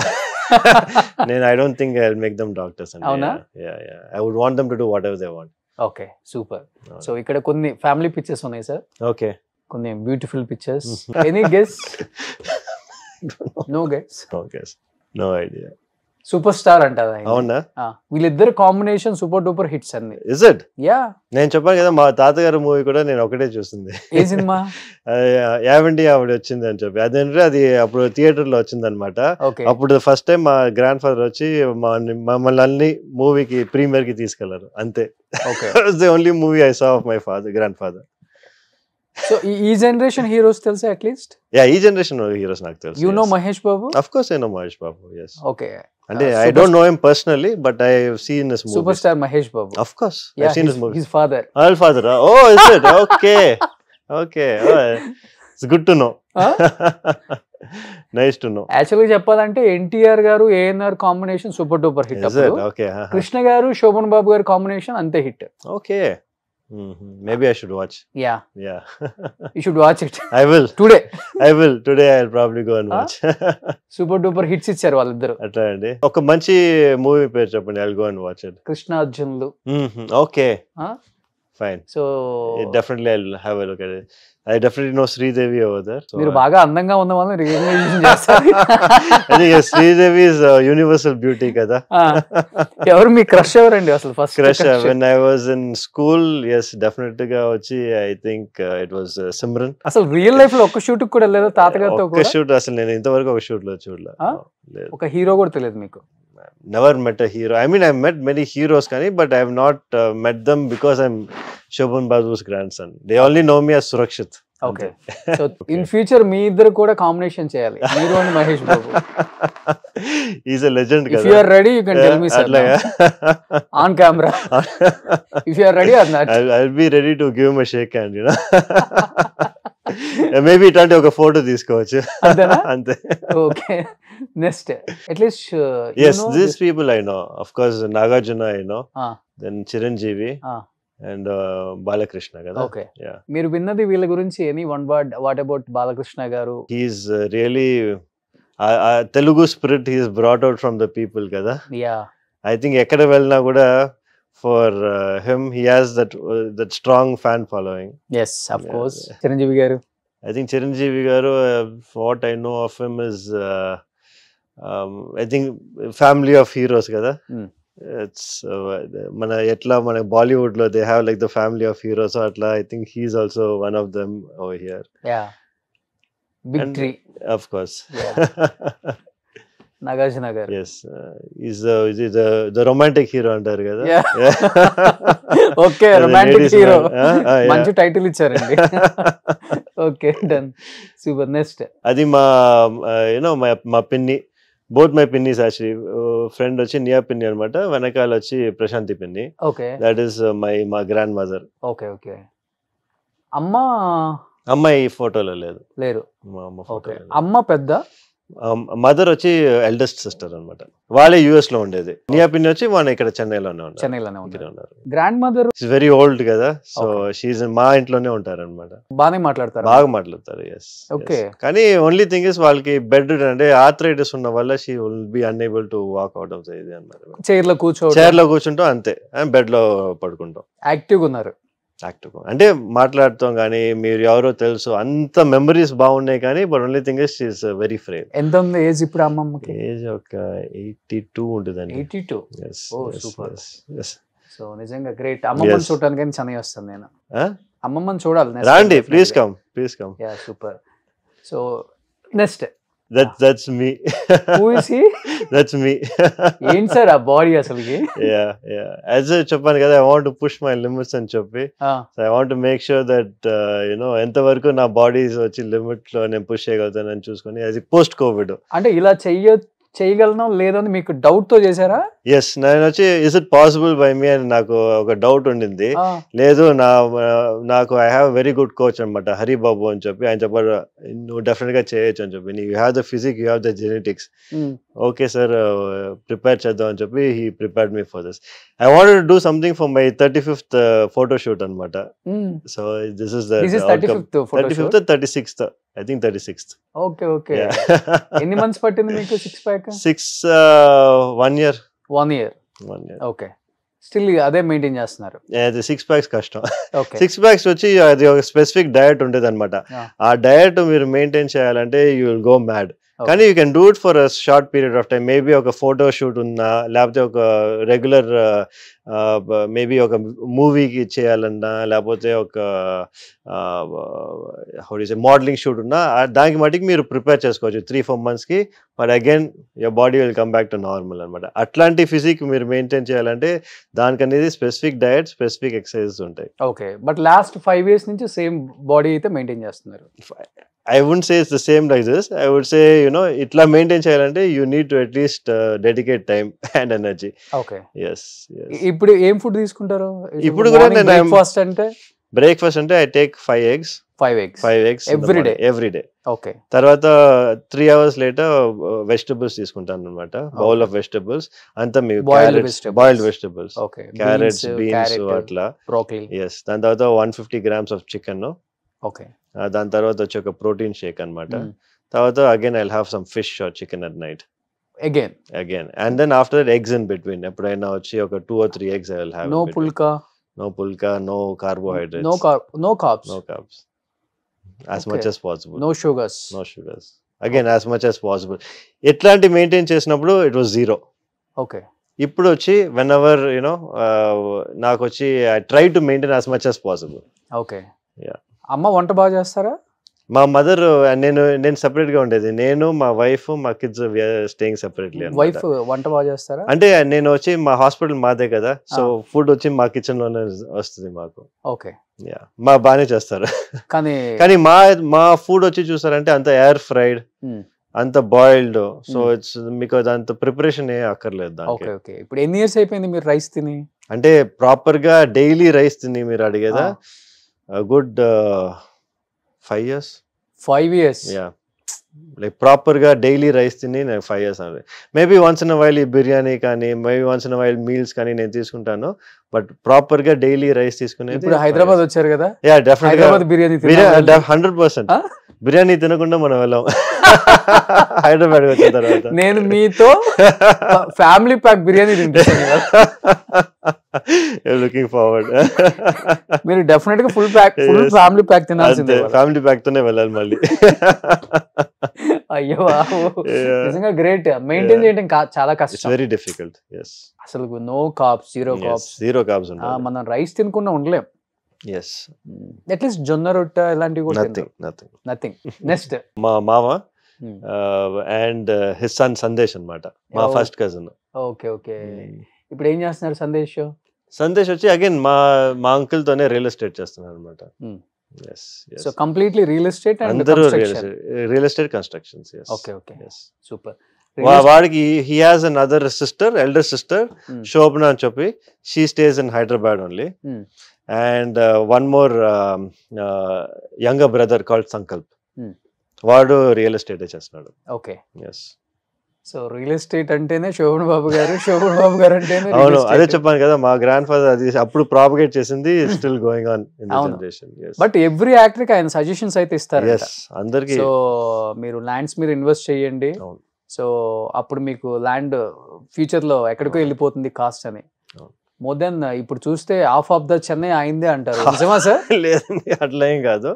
I don't think I'll make them doctors. Avuna? Yeah. I would want them to do whatever they want. Okay, super. So ikkada konni family pictures unnai sir. Okay. Konni beautiful pictures. Any guess? No guess. No guess. No idea. Super star అంటారు ఆయన. అవునా? వీళ్ళిద్దరు combination super duper hits అన్ని. Is it? Yeah. నేను చెప్పాను కదా మా తాతగారు మూవీ కూడా నేను ఒకటే చూస్తుంది. ఏ సినిమా? యావండి ఆవిడ వచ్చింది అని చెప్పి అదేంటే అది అప్పుడు థియేటర్ లో వచ్చింది అనమాట. అప్పుడు ఫస్ట్ టైం మా గ్రాండ్ ఫాదర్ వచ్చి మమ్మల్ని అన్ని మూవీకి ప్రీమియర్ కి తీసుకెళ్లారు అంతే. The only movie I saw of my grand father. So ఈ జనరేషన్ హీరోస్ తెలుసా అట్లీస్ట్? ఈ జనరేషన్ హీరోస్ నాకు తెలుసు. You know Mahesh Babu? Of course I know Mahesh Babu. yes. Okay. అంటే I don't know him personally but I have seen his movies. Superstar Mahesh Babu. Of course. I've seen his movies. His father. Her father. Oh, is it? Okay. Okay. Oh, it's good to know. Nice to know. Actually చెప్పాలంటే ఎన్టీఆర్ గారు ANR combination super duper hit. Okay. Krishna గారు శోభన్ బాబు గారు combination అంతే hit. Okay. Maybe I should watch. Yeah. You should watch it. I will. Today. I will. Today I'll probably go and watch. Super duper hits ఇచ్చారు వాళ్ళిద్దరు. అట్లా అండి. ఒక మంచి movie పేరు చెప్పండి. I'll go and watch it. Krishna అర్జున్లు. Okay. Fine. So definitely I'll have a look at it. I definitely know Sridevi over there. So మీరు బాగా అందంగా ఉన్న వాళ్ళని రికగ్నైజేషన్ చేస్తారు. I think Sridevi is universal beauty కదా. ఎవరు మీ క్రష్ ఎవరండి అసలు first? Crush when I was in school, yes, definitely గా వచ్చి I think it was Simran. అసలు రియల్ లైఫ్ లో ఒక్క షూట్ కూడా వెళ్ళలేదు తాతగారితో కూడా? ఒక షూట్ అసలు నేను ఇంతవరకు ఒక షూట్ లో చూడలేదు. ఒక హీరో కూడా తెలియదు మీకు? Never met a hero. I mean, I've met many heroes, but I have not met them because I'm Shobhan Babu's grandson. They only know me as Surakshit. Okay. So in future, మీ ఇద్దరు కూడా combination చేయాలి, మీరు and Mahesh Babu. He's a legend. If you are ready, you can tell me sir. On camera. If you are ready or not. I'll be ready to give him a shake hand, you know. Maybe ఇట్లాంటి ఒక photo తీసుకోవచ్చు అంతే. Okay. Next, at least yes, these people I know. Of course, Nagarjuna I know. Then Chiranjeevi and Balakrishna kada. Okay. Yeah. మీరు విన్నది వీళ్ళ గురించి any one word? What about Balakrishna garu? He is really Telugu spirit he is brought out from the people kada. Yeah. I think ekkada velna kuda for him he has that strong fan following. Yes, of course. Chiranjeevi garu? I think Chiranjeevi garu, what I know of him is I think family of heroes kada. It's mana etla mana Bollywood lo they have like the family of heroes, so atla I think he's also one of them over here. Yeah. Big and, tree. Of course. Yeah. Nagarjuna garu. Yes. He's the romantic hero antaru kada. Yeah. Okay, romantic hero. Manchu title icharanడి. Okay, done. Super. Next. Adi ma you know my pinni, both my pinnies actually, friend వచ్చి నియా పిన్ని అన్నమాట, వెనకాల వచ్చి ప్రశాంతి పిన్ని. Okay. That is my grandmother. Okay. అమ్మ ఈ ఫోటోలో లేదు. లేరు. మా అమ్మ ఫోటో. అమ్మ పెద్ద, మదర్ వచ్చి ఎల్డెస్ట్ సిస్టర్ అనమాట. వాళ్ళే యుఎస్ లో ఉండేది. నియా పిన్ని వచ్చి మన ఇక్కడ చెన్నైలోనే ఉన్నారు. చెన్నైలోనే ఉన్నారు. గ్రాండ్ మదర్ వెరీ ఓల్డ్ కదా, సో షీఈ్ మా ఇంట్లోనే ఉంటారు అనమాట. బాగా మాట్లాడతారు. బాగా మాట్లాడతారు. ఎస్. ఓకే. కానీ ఓన్లీ థింగ్ ఇస్ వాళ్ళకి బెడ్ అంటే ఆర్థరైటిస్ ఉన్న వల్ల she will be unable to walk out of ఇది అన్నారు. చైర్ లో కూర్చుంటాం అంతే, బెడ్ లో పడుకుంటాం. యాక్టివ్గా ఉన్నారు. అంటే మాట్లాడుతాం కానీ మీరు ఎవరో తెలుసు, అంత మెమరీస్ బాగున్నాయి కానీ but only thing is she is very frame. ఎంత ఉంది ఏజ్ ఇప్పుడు అమ్మమ్మకి? ఏజ్ ఒక 82 ఉంటుందండి. 82. ఓ సూపర్. సో నిజంగా గ్రేట్. అమ్మమ్మని చూడడానికి చెన్నై వస్తాను నేను. అమ్మమ్మని చూడాలి. రండి, please come. Yeah, super. So next that's me. Who is he? That's me. ఏంటి సార్ ఆ బాడీ అసలుకి? యాజ్ చెప్పాను కదా, I want to push my limits అని చెప్పి, so I want to make sure that ఎంత వరకు నా బాడీ వచ్చి లిమిట్ లో నేను పుష్ చేయగలుగుతానని చూసుకొని, అది పోస్ట్ కోవిడ్ అంటే ఇలా చేయగలను లేదని మీకు డౌట్ తో చేశారా? ఎస్, నేను వచ్చి ఇస్ ఇట్ పాసిబుల్ బై మీ అని నాకు ఒక డౌట్ ఉండింది. లేదు, నాకు I have very good coach అనమాట, హరిబాబు అని చెప్పి. ఆయన చెప్పారు నువ్వు డెఫినెట్ గా చేయొచ్చు అని చెప్పి. You have the physique, you have the genetics. Okay sir, prepare చేద్దాం అని చెప్పి he prepared me for this. I wanted to do something for my 35th photo shoot అనమాట. So this is the 35th 36th, I think 36th. Okay. ఎన్ని months పట్టింది మీకు six pack? 1 year. 1 year. Okay. Still అదే maintain చేస్తున్నారు? అది 6 packs కష్టం. 6 packs వచ్చి అది ఒక స్పెసిఫిక్ డయట్ ఉండేది అనమాట. ఆ డయట్ మీరు మెయింటైన్ చేయాలంటే యూ విల్ గో మ్యాడ్. కానీ you can do it for a short period of time. Maybe ఒక ఫోటో షూట్ ఉన్నా, లేకపోతే ఒక రెగ్యులర్ మేబీ ఒక మూవీకి చేయాలన్నా, లేకపోతే ఒక మోడలింగ్ షూట్ ఉన్నా, దానికి మటుకు మీరు ప్రిపేర్ చేసుకోవచ్చు 3-4 monthsకి. But again your body will come back to normal అనమాట. అట్లాంటి ఫిజిక్ మీరు మెయింటైన్ చేయాలంటే దానికనేది స్పెసిఫిక్ డయట్, స్పెసిఫిక్ ఎక్సర్సైజెస్ ఉంటాయి. ఓకే. బట్ లాస్ట్ 5 years నుంచి సేమ్ బాడీ అయితే మెయింటైన్ చేస్తున్నారు? I wouldn't say it's the same like this. I would say, itla maintain cheyalante you need to at least dedicate time and energy. Okay. Yes. Ippudu em food teeskuntaru? Ippudu kuda nenu breakfast ante I take 5 eggs. 5 eggs every day. Okay. Tarvata 3 hours later vegetables teeskuntanu anamata. Bowl of vegetables anta me boiled vegetables. Okay. Carrots, beans atla. Broccoli. Yes. Dan tarvata 150 grams of chicken. Okay. దాని తర్వాత వచ్చి ఒక protein shake అనమాట. తర్వాత again I will have some fish or chicken at night again and then after that eggs in between. ఎప్పుడైనా వచ్చి ఒక 2 or 3 eggs I will have. No pulka, no carbohydrates, no carbs, as much as possible. No sugars again as much as possible. ఎట్లాంటి maintain చేసినప్పుడు it was 0. Okay. ఇప్పుడు వచ్చి when ever నాకు వచ్చి I try to maintain as much as possible. Okay. అమ్మ వంట బాగా చేస్తారా? మా మదర్ నేను సెపరేట్ గా ఉండేది. నేను, మా వైఫ్, మా కిడ్స్ స్టేయింగ్ సెపరేట్లీ. వైఫ్ వంట బాగా చేస్తారా? అంటే నేను వచ్చి మా హాస్పిటల్ మాదే కదా, సో ఫుడ్ వచ్చి మా కిచెన్ లోనే వస్తుంది మాకు. ఓకే. మా బాగానే చేస్తారు. కానీ మా ఫుడ్ వచ్చి చూసారంటే అంత ఎయిర్ ఫ్రైడ్, అంత బాయిల్డ్. సో ఇట్స్ మీకు అంత ప్రిపరేషన్ ఏ అక్కర్లేదు దానికి. ఓకే. ఇప్పుడు ఎన్ని ఇయర్స్ అయిపోయింది మీరు రైస్ తిని? అంటే ప్రాపర్ గా డైలీ రైస్ తిని మీరు అడిగేదా? Good 5 years. 5 years? Yeah. Like proper గా డైలీ రైస్ తిని నేను 5 years అన్నది. మేబీ వన్స్ ఇన్ వైల్ ఈ బిర్యానీ కానీ, maybe once in while meals కానీ నేను తీసుకుంటాను. బట్ ప్రాపర్ గా డైలీ రైస్ తీసుకునేది. ఇప్పుడు హైదరాబాద్ వచ్చారు కదా? Yeah, definitely Hyderabad biryani 100%. బిర్యానీ తినకుండా మనం వెళ్ళాం హైదరాబాద్ వచ్చిన తర్వాత. నేను మీతో ఫ్యామిలీ ప్యాక్ బిర్యానీ తింటాను. Looking forward. మీరు డెఫినెట్ గా ఫుల్ ఫ్యామిలీ ప్యాక్ తినాల్సిందే. ఫ్యామిలీ ప్యాక్ తోనే వెళ్ళాలి మళ్ళీ. అయ్యో, నిజంగా గ్రేట్. మెయింటైన్ చేయడం చాలా కష్టం. Very difficult. అసలు నో కార్బ్స్, జీరో కార్బ్స్. మనం రైస్ తినకుండా ఉండలేం. Yes. At least జొన్న రొట్టె ఇలాంటివి కూడా nothing. Next మా మామ అండ్ హిస్ సన్ సందేశ్ అన్నమాట, మా ఫస్ట్ కజిన్. ఓకే. ఇప్పుడు ఏం చేస్తున్నారు సందేశ్? సందేశ్ వచ్చి అగైన్ మా అంకుల్ తోనే రియల్ ఎస్టేట్ చేస్తున్నారు అన్నమాట. So completely real estate and real estate constructions. Okay. Super. వాడికి he has another sister, elder sister Shobhana అని చెప్పి. She stays in Hyderabad only. And one more younger brother called Sankalp. వాడు real estate చేస్తున్నాడు. Okay. Yes. So real estate అంటేనే శోభన్ బాబు గారు, శోభన్ బాబు గారు అంటేనే అవును, అదే చెప్పాను కదా, మా గ్రాండ్ ఫాదర్ అది అప్పుడు ప్రాపగేట్ చేసింది, still going on in the generation. But every actor కి ఆయన సజెషన్స్ అయితే ఇస్తారు. yes అందరికి. సో మీరు ల్యాండ్స్ మీద ఇన్వెస్ట్ చేయండి, అవును, సో అప్పుడు మీకు ల్యాండ్ ఫ్యూచర్ లో ఎక్కడికో వెళ్ళిపోతుంది కాస్ట్ అని. మోర్ దెన్ ఇప్పుడు చూస్తే హాఫ్ ఆఫ్ ద చెన్నై అయిందే అంటారు, నిజమా సార్? లేదండి అట్లా ఏం కాదు,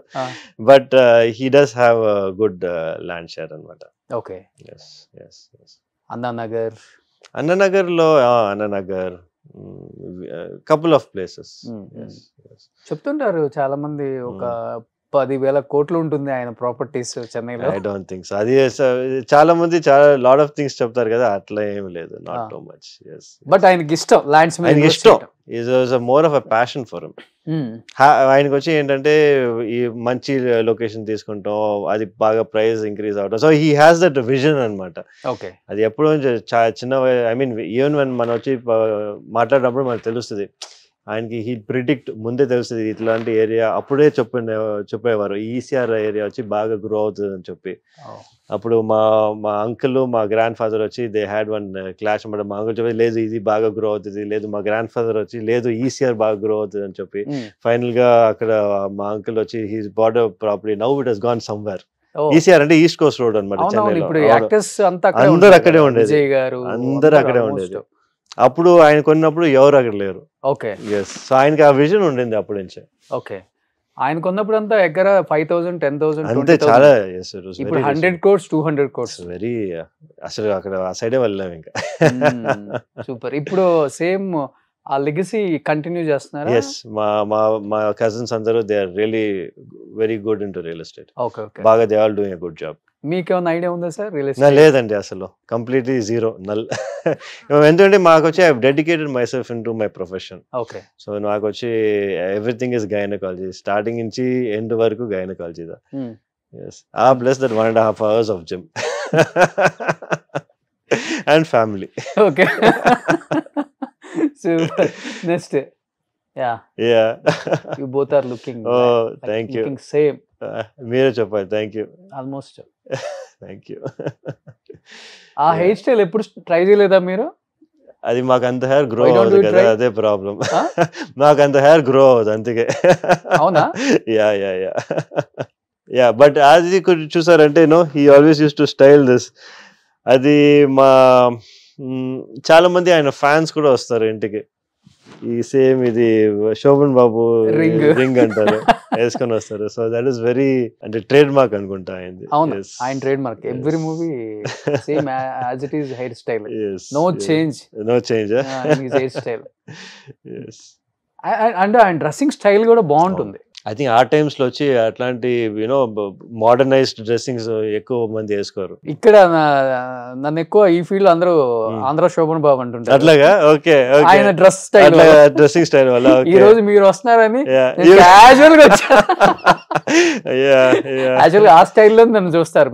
but he does have good land share అన్నమాట. Okay. yes yes yes. Anna Nagar, Anna Nagar లో Anna Nagar, couple of places. yes yes. చెప్తుంటారు చాలా మంది ఒక 10,000 కోట్లు ఉంటుంది ఆయన ప్రాపర్టీస్ చెన్నైలో. I don't think so. అది చాలా మంది చాలా లాట్ ఆఫ్ థింగ్స్ చెప్తారు కదా, అట్లా ఏం లేదు, not too much. yes. But ఆయనకి ఇష్టం ల్యాండ్స్ మీద, ఆయనకి ఇష్టం, is more of a passion for him. ఆయనకి వచ్చి ఏంటంటే ఈ మంచి లొకేషన్ తీసుకుంటాం, అది బాగా ప్రైస్ ఇంక్రీజ్ అవడం, so he has that vision అనమాట. ఓకే. అది ఎప్పుడు చిన్న, ఐ మీన్ ఈవెన్ మనం వచ్చి మాట్లాడినప్పుడు మనకు తెలుస్తుంది, ఆయనకి హీ ప్రిడిక్ట్ ముందే తెలుస్తుంది ఇట్లాంటి ఏరియా, అప్పుడే చెప్పేవారు ఈసీఆర్ ఏరియా వచ్చి బాగా గ్రో అవుతుంది అని చెప్పి. అప్పుడు మా అంకుల్ మా గ్రాండ్ ఫాదర్ వచ్చి దే హ్యాడ్ వన్ క్లాష్ అనమాట. మా అంకుల్ చెప్పి లేదు ఇది బాగా గ్రో అవుతుంది, లేదు మా గ్రాండ్ ఫాదర్ వచ్చి లేదు ఈసీఆర్ బాగా గ్రో అవుతుంది అని చెప్పి. ఫైనల్ గా అక్కడ మా అంకుల్ వచ్చి he's bought a property, now it has gone somewhere. ECR అంటే ఈస్ట్ కోస్ట్ రోడ్ అనమాట చెన్నైలో. అందరూ అక్కడే ఉండేది, అందరూ అక్కడే ఉండేది. అప్పుడు ఆయన కొన్నప్పుడు ఎవరు అక్కడ లేరు. ఓకే. ఎస్. సో ఆయనకి ఆ విజన్ ఉండింది అప్పటి నుంచే. ఓకే. ఆయన కొన్నప్పుడు అంతా ఎక్కడ 5,000, 10,000 అంతే, చాలా. ఇప్పుడు 100 crores 200 crores. వెరీ, అసలు అక్కడ ఆ సైడే వెళ్ళాం ఇంకా. సూపర్. ఇప్పుడు సేమ్ ఆ లెగసీ కంటిన్యూ చేస్తున్నారా? ఎస్. మా కజిన్స్ అందరూ they are really very good into real estate. Okay okay. బాగా they are doing a good job. మీకేమైనా ఐడియా ఉందా సార్ రియల్ ఎస్టేట్? లేదండి, అసలు కంప్లీట్లీ జీరో, నల్. ఎందుకంటే మాకు వచ్చి I dedicated myself into my profession. Okay. So నాకు వచ్చి ఎవ్రీథింగ్ ఇస్ గైనకాలజీ, స్టార్టింగ్ నుంచి ఎండ్ వరకు gynaecology. Yes. Plus that 1.5 hours of gym and family. Okay. Super. Next. Yeah. You both are looking. Oh, thank you. Looking same. మీరే చెప్పాలి. Thank you. Almost. Thank you. ఆ hair style ఎప్పుడు try చేయలేదా మీరు? అది మాకు అంత హెయిర్ గ్రో అవ్వదు కదా, అదే ప్రాబ్లం. మాకు అంత హెయిర్ గ్రో అవ్వదు, అందుకే. అవునా? యా బట్ అది చూసారంటే he always use to style this. అది చాలా మంది ఆయన ఫ్యాన్స్ కూడా వస్తారు ఇంటికి, ఈ సేమ్ ఇది శోభన్ బాబు రింగ్ అంటారు వేసుకొని వస్తారు. సో దట్ ఈస్ వెరీ, అంటే ట్రేడ్ మార్క్ అనుకుంటా అయింది. ఆయన trade mark. Every movie same as it is hair style. No change hair style. And ఆయన డ్రెస్సింగ్ స్టైల్ కూడా బాగుంటుంది. ఐ థింక్ ఆ టైమ్స్ లో వచ్చి అట్లాంటి మోడర్నైజ్డ్ డ్రెస్సింగ్స్ ఎక్కువ మంది వేసుకోరు. ఇక్కడ నన్ను ఎక్కువ ఈ ఫీల్డ్ అందరూ ఆంధ్ర శోభన్ బాబు అంటుంటారు. అట్లాగా? ఓకే. ఆయన డ్రెస్ స్టైల్, డ్రెస్సింగ్ స్టైల్ వల్ల ఈ రోజు మీరు వస్తున్నారని క్యాజువల్ గా వచ్చారు. యాక్చువల్ గా ఆ స్టైల్లో నన్ను చూస్తారు.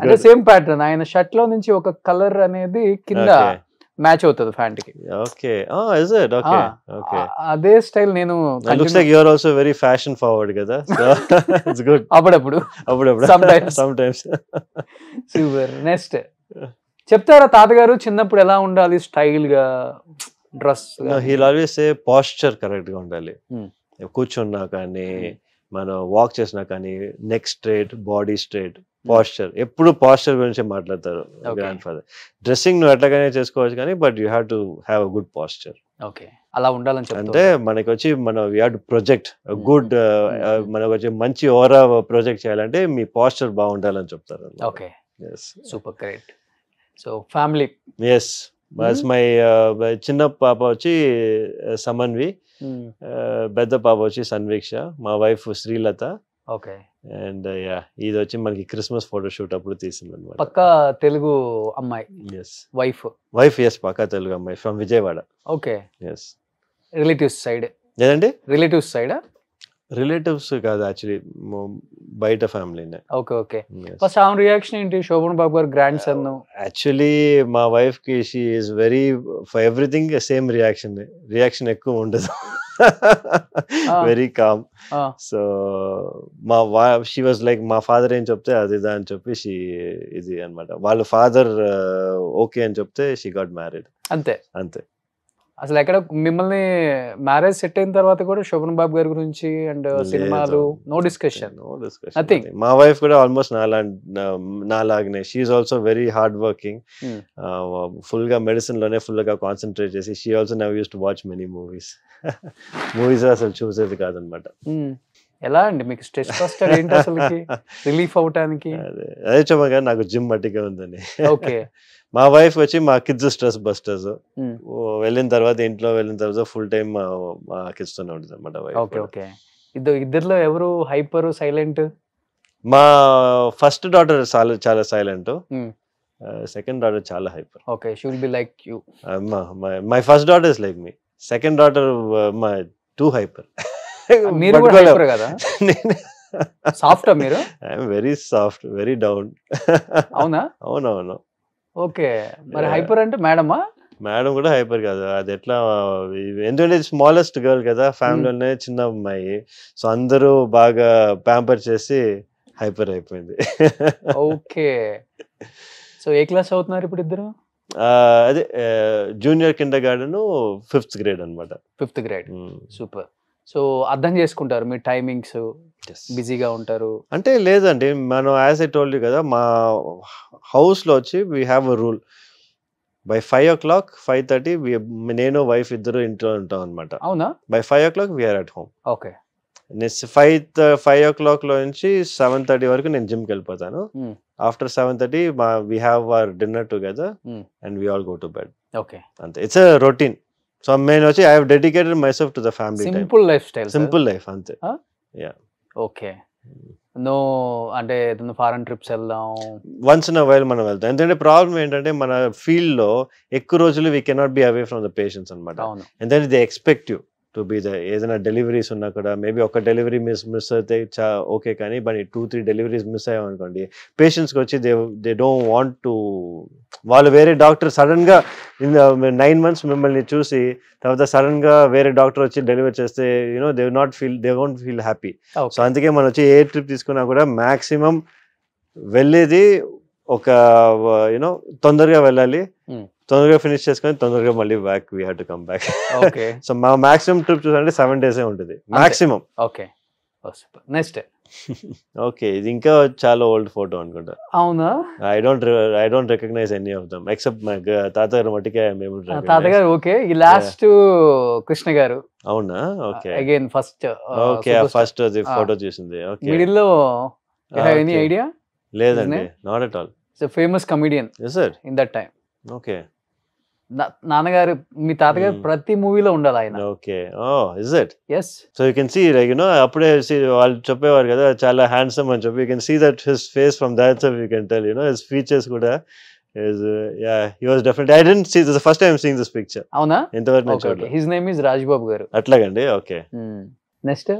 అంటే సేమ్ ప్యాటర్న్, ఆయన షర్ట్ లో నుంచి ఒక కలర్ అనేది కింద మ్యాచ్ అవుతుంది ప్యాంట్ కి. Okay. Is it? Okay okay. అదే స్టైల్ నేను. Looks like you are also very fashion forward కదా, సో ఇట్స్ గుడ్. అప్పుడప్పుడు సమ్ టైమ్స్. సూపర్. నెక్స్ట్ చెప్తారా తాతగారు చిన్నప్పుడు ఎలా ఉండాలి స్టైల్ గా dress? He will always say posture correct గా ఉండాలి. కూర్చున్నా కానీ మనం వాక్ చేసినా కానీ neck straight, body straight, posture. ఎప్పుడు పోస్చర్ గురించి మాట్లాడతారు గ్రాండ్ ఫాదర్. డ్రెస్సింగ్ నువ్వు ఎట్లాగైనా చేసుకోవచ్చు కానీ but you have to have a good posture. Okay, అలా ఉండాలని. అంటే మనకి వచ్చి మనం we have to project good, మనకు వచ్చి మంచి ఓవరా ప్రొజెక్ట్ చేయాలంటే మీ పోస్చర్ బాగుండాలని చెప్తారు. Okay, super, great. So family. Yes, my చిన్న పాప వచ్చి సమన్వి, పెద్ద పాప వచ్చి సన్వీక్ష, మా వైఫ్ శ్రీలత. ఓకే. అండ్ ఇది వచ్చి మనకి క్రిస్మస్ ఫోటోషూట్ అప్పుడు తీసింది అనమాట. పక్కా తెలుగు అమ్మాయి. ఎస్. వైఫ్ ఎస్, పక్కా తెలుగు అమ్మాయి, from Vijayawada. Okay. Yes. Relatives side? లేదండి, రిలేటివ్స్ సైడ్. రిలేటివ్స్ కాదు, యాక్చువల్లీ బయట ఫ్యామిలీనే. Okay okay. ఫస్ట్ ఆమె రియాక్షన్ ఏంటి? Shobhan Babu garu grandson. Actually మా వైఫ్ కి she is very for everything same reaction ఎక్కువ ఉండదు. Very calm. Ah, so she was like మా ఫాదర్ ఏం చెప్తే అది ఇదా అని చెప్పి ఇది అనమాట. వాళ్ళ ఫాదర్ ఓకే అని చెప్తే షీ గాట్ మ్యారీడ్. అంతే. అంతే. అసలు ఎక్కడ మిమ్మల్ని మ్యారేజ్ సెట్ అయిన తర్వాత కూడా శోభన్ బాబు గారి గురించి అండ్ సినిమాలు no discussion? No discussion. Nothing. మా వైఫ్ కూడా ఆల్మోస్ట్ నాలాగనే. She also very hard working. Full గా మెడిసిన్ లోనే ఫుల్ గా కాన్సన్ట్రేట్ చేసి she also never use to watch many movies. Movies అసలు చూసేది కాదనమాట. ఎలా అండి మీకు స్ట్రెస్ బస్టర్ ఏంటి అసలుకి రిలీఫ్ అవటానికి? అదే చెప్పగా నాకు జిమ్ మట్టిగా ఉందని. ఓకే. మా వైఫ్ వచ్చి మా కిడ్స్ స్ట్రెస్ బస్టర్స్. వెళ్ళిన తర్వాత ఇంట్లో వెళ్ళిన తర్వాత ఫుల్ టైం మా కిడ్స్ తోనే ఉంటుంది అనమాట. Okay okay. ఇద్దరిలో ఎవరు హైపర్ సైలెంట్? మా ఫస్ట్ డాటర్ చాలా సైలెంట్. సెకండ్ డాటర్ చాలా hyper. Okay. She will be like you. My first daughter is like me. Second daughter my two hyper. మీరు కూడా హైపర్ కదా? సాఫ్టా మీరు? I'm very soft, very down. అవునా? అవునవును. Okay. మరి హైపర్ అంటే మేడమా? మేడం కూడా హైపర్ కాదు. అది ఎట్లా, ఎందుకంటే స్మాలెస్ట్ గర్ల్ కదా ఫ్యామిలీలోనే, చిన్న అమ్మాయి. సో అందరూ బాగా ప్యాంపర్ చేసి హైపర్ అయిపోయింది. ఓకే. సో ఏ క్లాస్ అవుతున్నారు ఇప్పుడు ఇద్దరు? అదే junior Kinder garden, 5th grade అనమాట. 5th grade. సూపర్. సో అర్థం చేసుకుంటారు మీ టైమింగ్స్, బిజీగా ఉంటారు అంటే? లేదండి, మనం యాజ్ ఐ టోల్డ్ యూ కదా, మా హౌస్లో వచ్చి we have a rule. By 5 o'clock 5:30 నేను వైఫ్ ఇద్దరు ఇంట్లో ఉంటాం అనమాట. అవునా? By 5 o'clock we are at home. Okay. Next 5 o'clock లో నుంచి 7:30 వరకు నేను జిమ్కి వెళ్ళిపోతాను. After 7:30 we have our dinner together and we all go to bed. Okay. అంతే. It's a routine. సో నేను వచ్చి I have dedicated myself to the family. Simple lifestyle. Simple life అంతే. యా. ఓకే. నో అంటే foreign trips వెళ్దాం once in a while మనం వెళ్తాం. ఎందుకంటే problem ఏంటంటే మన ఫీల్డ్ లో ఎక్కువ రోజులు we cannot be away from the patients అనమాట. ఎందుకంటే they expect you to be the, ఏదైనా డెలివరీస్ ఉన్నా కూడా మేబీ ఒక డెలివరీ మిస్ అయితే ఓకే, కానీ బట్ 2-3 డెలివరీస్ మిస్ అయ్యామనుకోండి, పేషెంట్స్కి వచ్చి దే డోంట్ వాంట్ టు, వాళ్ళు వేరే డాక్టర్ సడన్ గా 9 months మిమ్మల్ని చూసి తర్వాత సడన్ గా వేరే డాక్టర్ వచ్చి డెలివరీ చేస్తే they won't feel happy. So అందుకే మనం వచ్చి ఏ ట్రిప్ తీసుకున్నా కూడా మాక్సిమం వెళ్ళేది ఒక తొందరగా వెళ్ళాలి, తొందరగా ఫినిష్ చేసుకొని తొందరగా మళ్ళీ back we have to come back. So మా మాక్సిమం ట్రిప్ చూసారంటే 7 days ఉంటుంది మాక్సిమం. ఓకే. నెక్స్ట్. ఓకే, ఇది ఇంకా చాలా ఓల్డ్ ఫోటో అనుకుంటా. అవునా? I don't recognize any of them except my తాతగారు మట్టికే తాతగారు. ఓకే. ఈ లాస్ట్ కృష్ణ గారు. అవునా? Okay. Again first. Okay, first అది ఫోటో చూసింది. ఓకే. మిడిల్ లో ఎనీ ఐడియా? లేదండి, not at all. It's a famous comedian in that time. Okay. నాన్నగారు, మీ తాతగారు ప్రతి మూవీలో ఉండాలి ఆయన. Okay. Oh is it? yes. So you can see like అప్పుడే వాళ్ళు చెప్పేవారు కదా చాలా హ్యాండ్సమ్ అని చెప్పి, you can see that his face from that you can tell his features కూడా he was definitely, I didn't see this, the first time seeing this picture. అవునా? ఇంతవరకు నేను చూడలేదు. his name is రాజ్బాబు గారు. అట్లాగండి. ఓకే. నెక్స్ట్.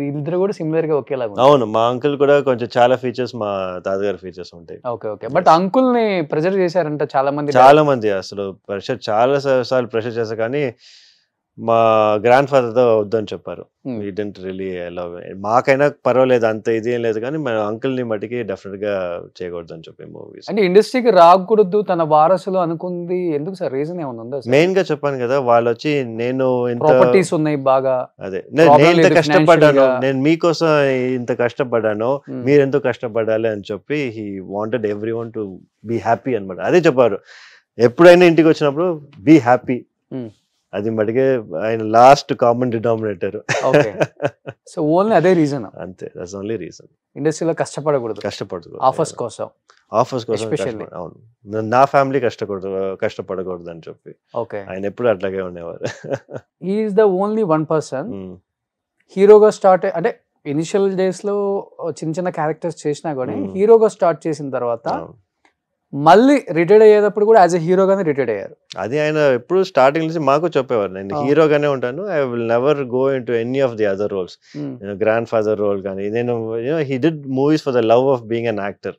ఇద్దరు కూడా similar గా ఒకేలాగా. అవును, మా అంకుల్ కూడా కొంచెం చాలా ఫీచర్స్ మా తాతగారి ఫీచర్స్ ఉంటాయి. Okay okay. బట్ అంకుల్ ని ప్రెషర్ చేశారంట చాలా మంది. అసలు ప్రెషర్ చాలా సార్లు ప్రెషర్ చేశారు, కానీ మా గ్రాండ్ ఫాదర్ తో వద్దని చెప్పారు. We didn't really allow. మాకైనా పర్వాలేదు, అంత ఇది ఏం లేదు, కానీ మన అంకుల్ ని మట్టికి డెఫినెట్ గా చేయకూడదు అని చెప్పి మూవీస్. అంటే ఇండస్ట్రీకి రాకూడదు తన వారసులు అనుకుంది ఎందుకు సార్? రీజన్ ఏమైనా ఉందా? మెయిన్ గా చెప్పాను కదా, వాళ్ళు వచ్చి నేను ప్రాపర్టీస్ ఉన్నాయి బాగా, అదే నేను ఇంత కష్టపడ్డాను, నేను మీకోసం ఇంత కష్టపడ్డాను, మీరు ఎంతో కష్టపడాలి అని చెప్పి he wanted everyone to be happy అన్నమాట. అదే చెప్పారు, ఎప్పుడైనా ఇంటికి వచ్చినప్పుడు బీ హ్యాపీ. అది మటుకే ఆయన last common denominator. So only అదే రీజన్? అంతే, దట్స్ ఓన్లీ రీజన్. ఇండస్ట్రీలో కష్టపడకూడదు ఆఫర్స్ కోసం. అవును, నా ఫ్యామిలీ కష్టపడకూడదు అని చెప్పి ఆయన ఎప్పుడు అట్లాగే ఉండేవారు. He is the only one person హీరోగా స్టార్ట్, అంటే ఇనిషియల్ డేస్ లో చిన్న చిన్న క్యారెక్టర్స్ చేసినా కానీ హీరోగా స్టార్ట్ చేసిన తర్వాత మళ్ళీ రిటైర్డ్ అయ్యేటప్పుడు కూడా యాజ్ ఎ హీరోగానే రిటైర్డ్ అయ్యారు. అది ఆయన ఎప్పుడు స్టార్టింగ్ నుంచి మాకు చెప్పేవారు, నేను హీరోగానే ఉంటాను, I will never go into any of the other roles. Grandfather role కానీ నేను he did movies for the love of being an actor,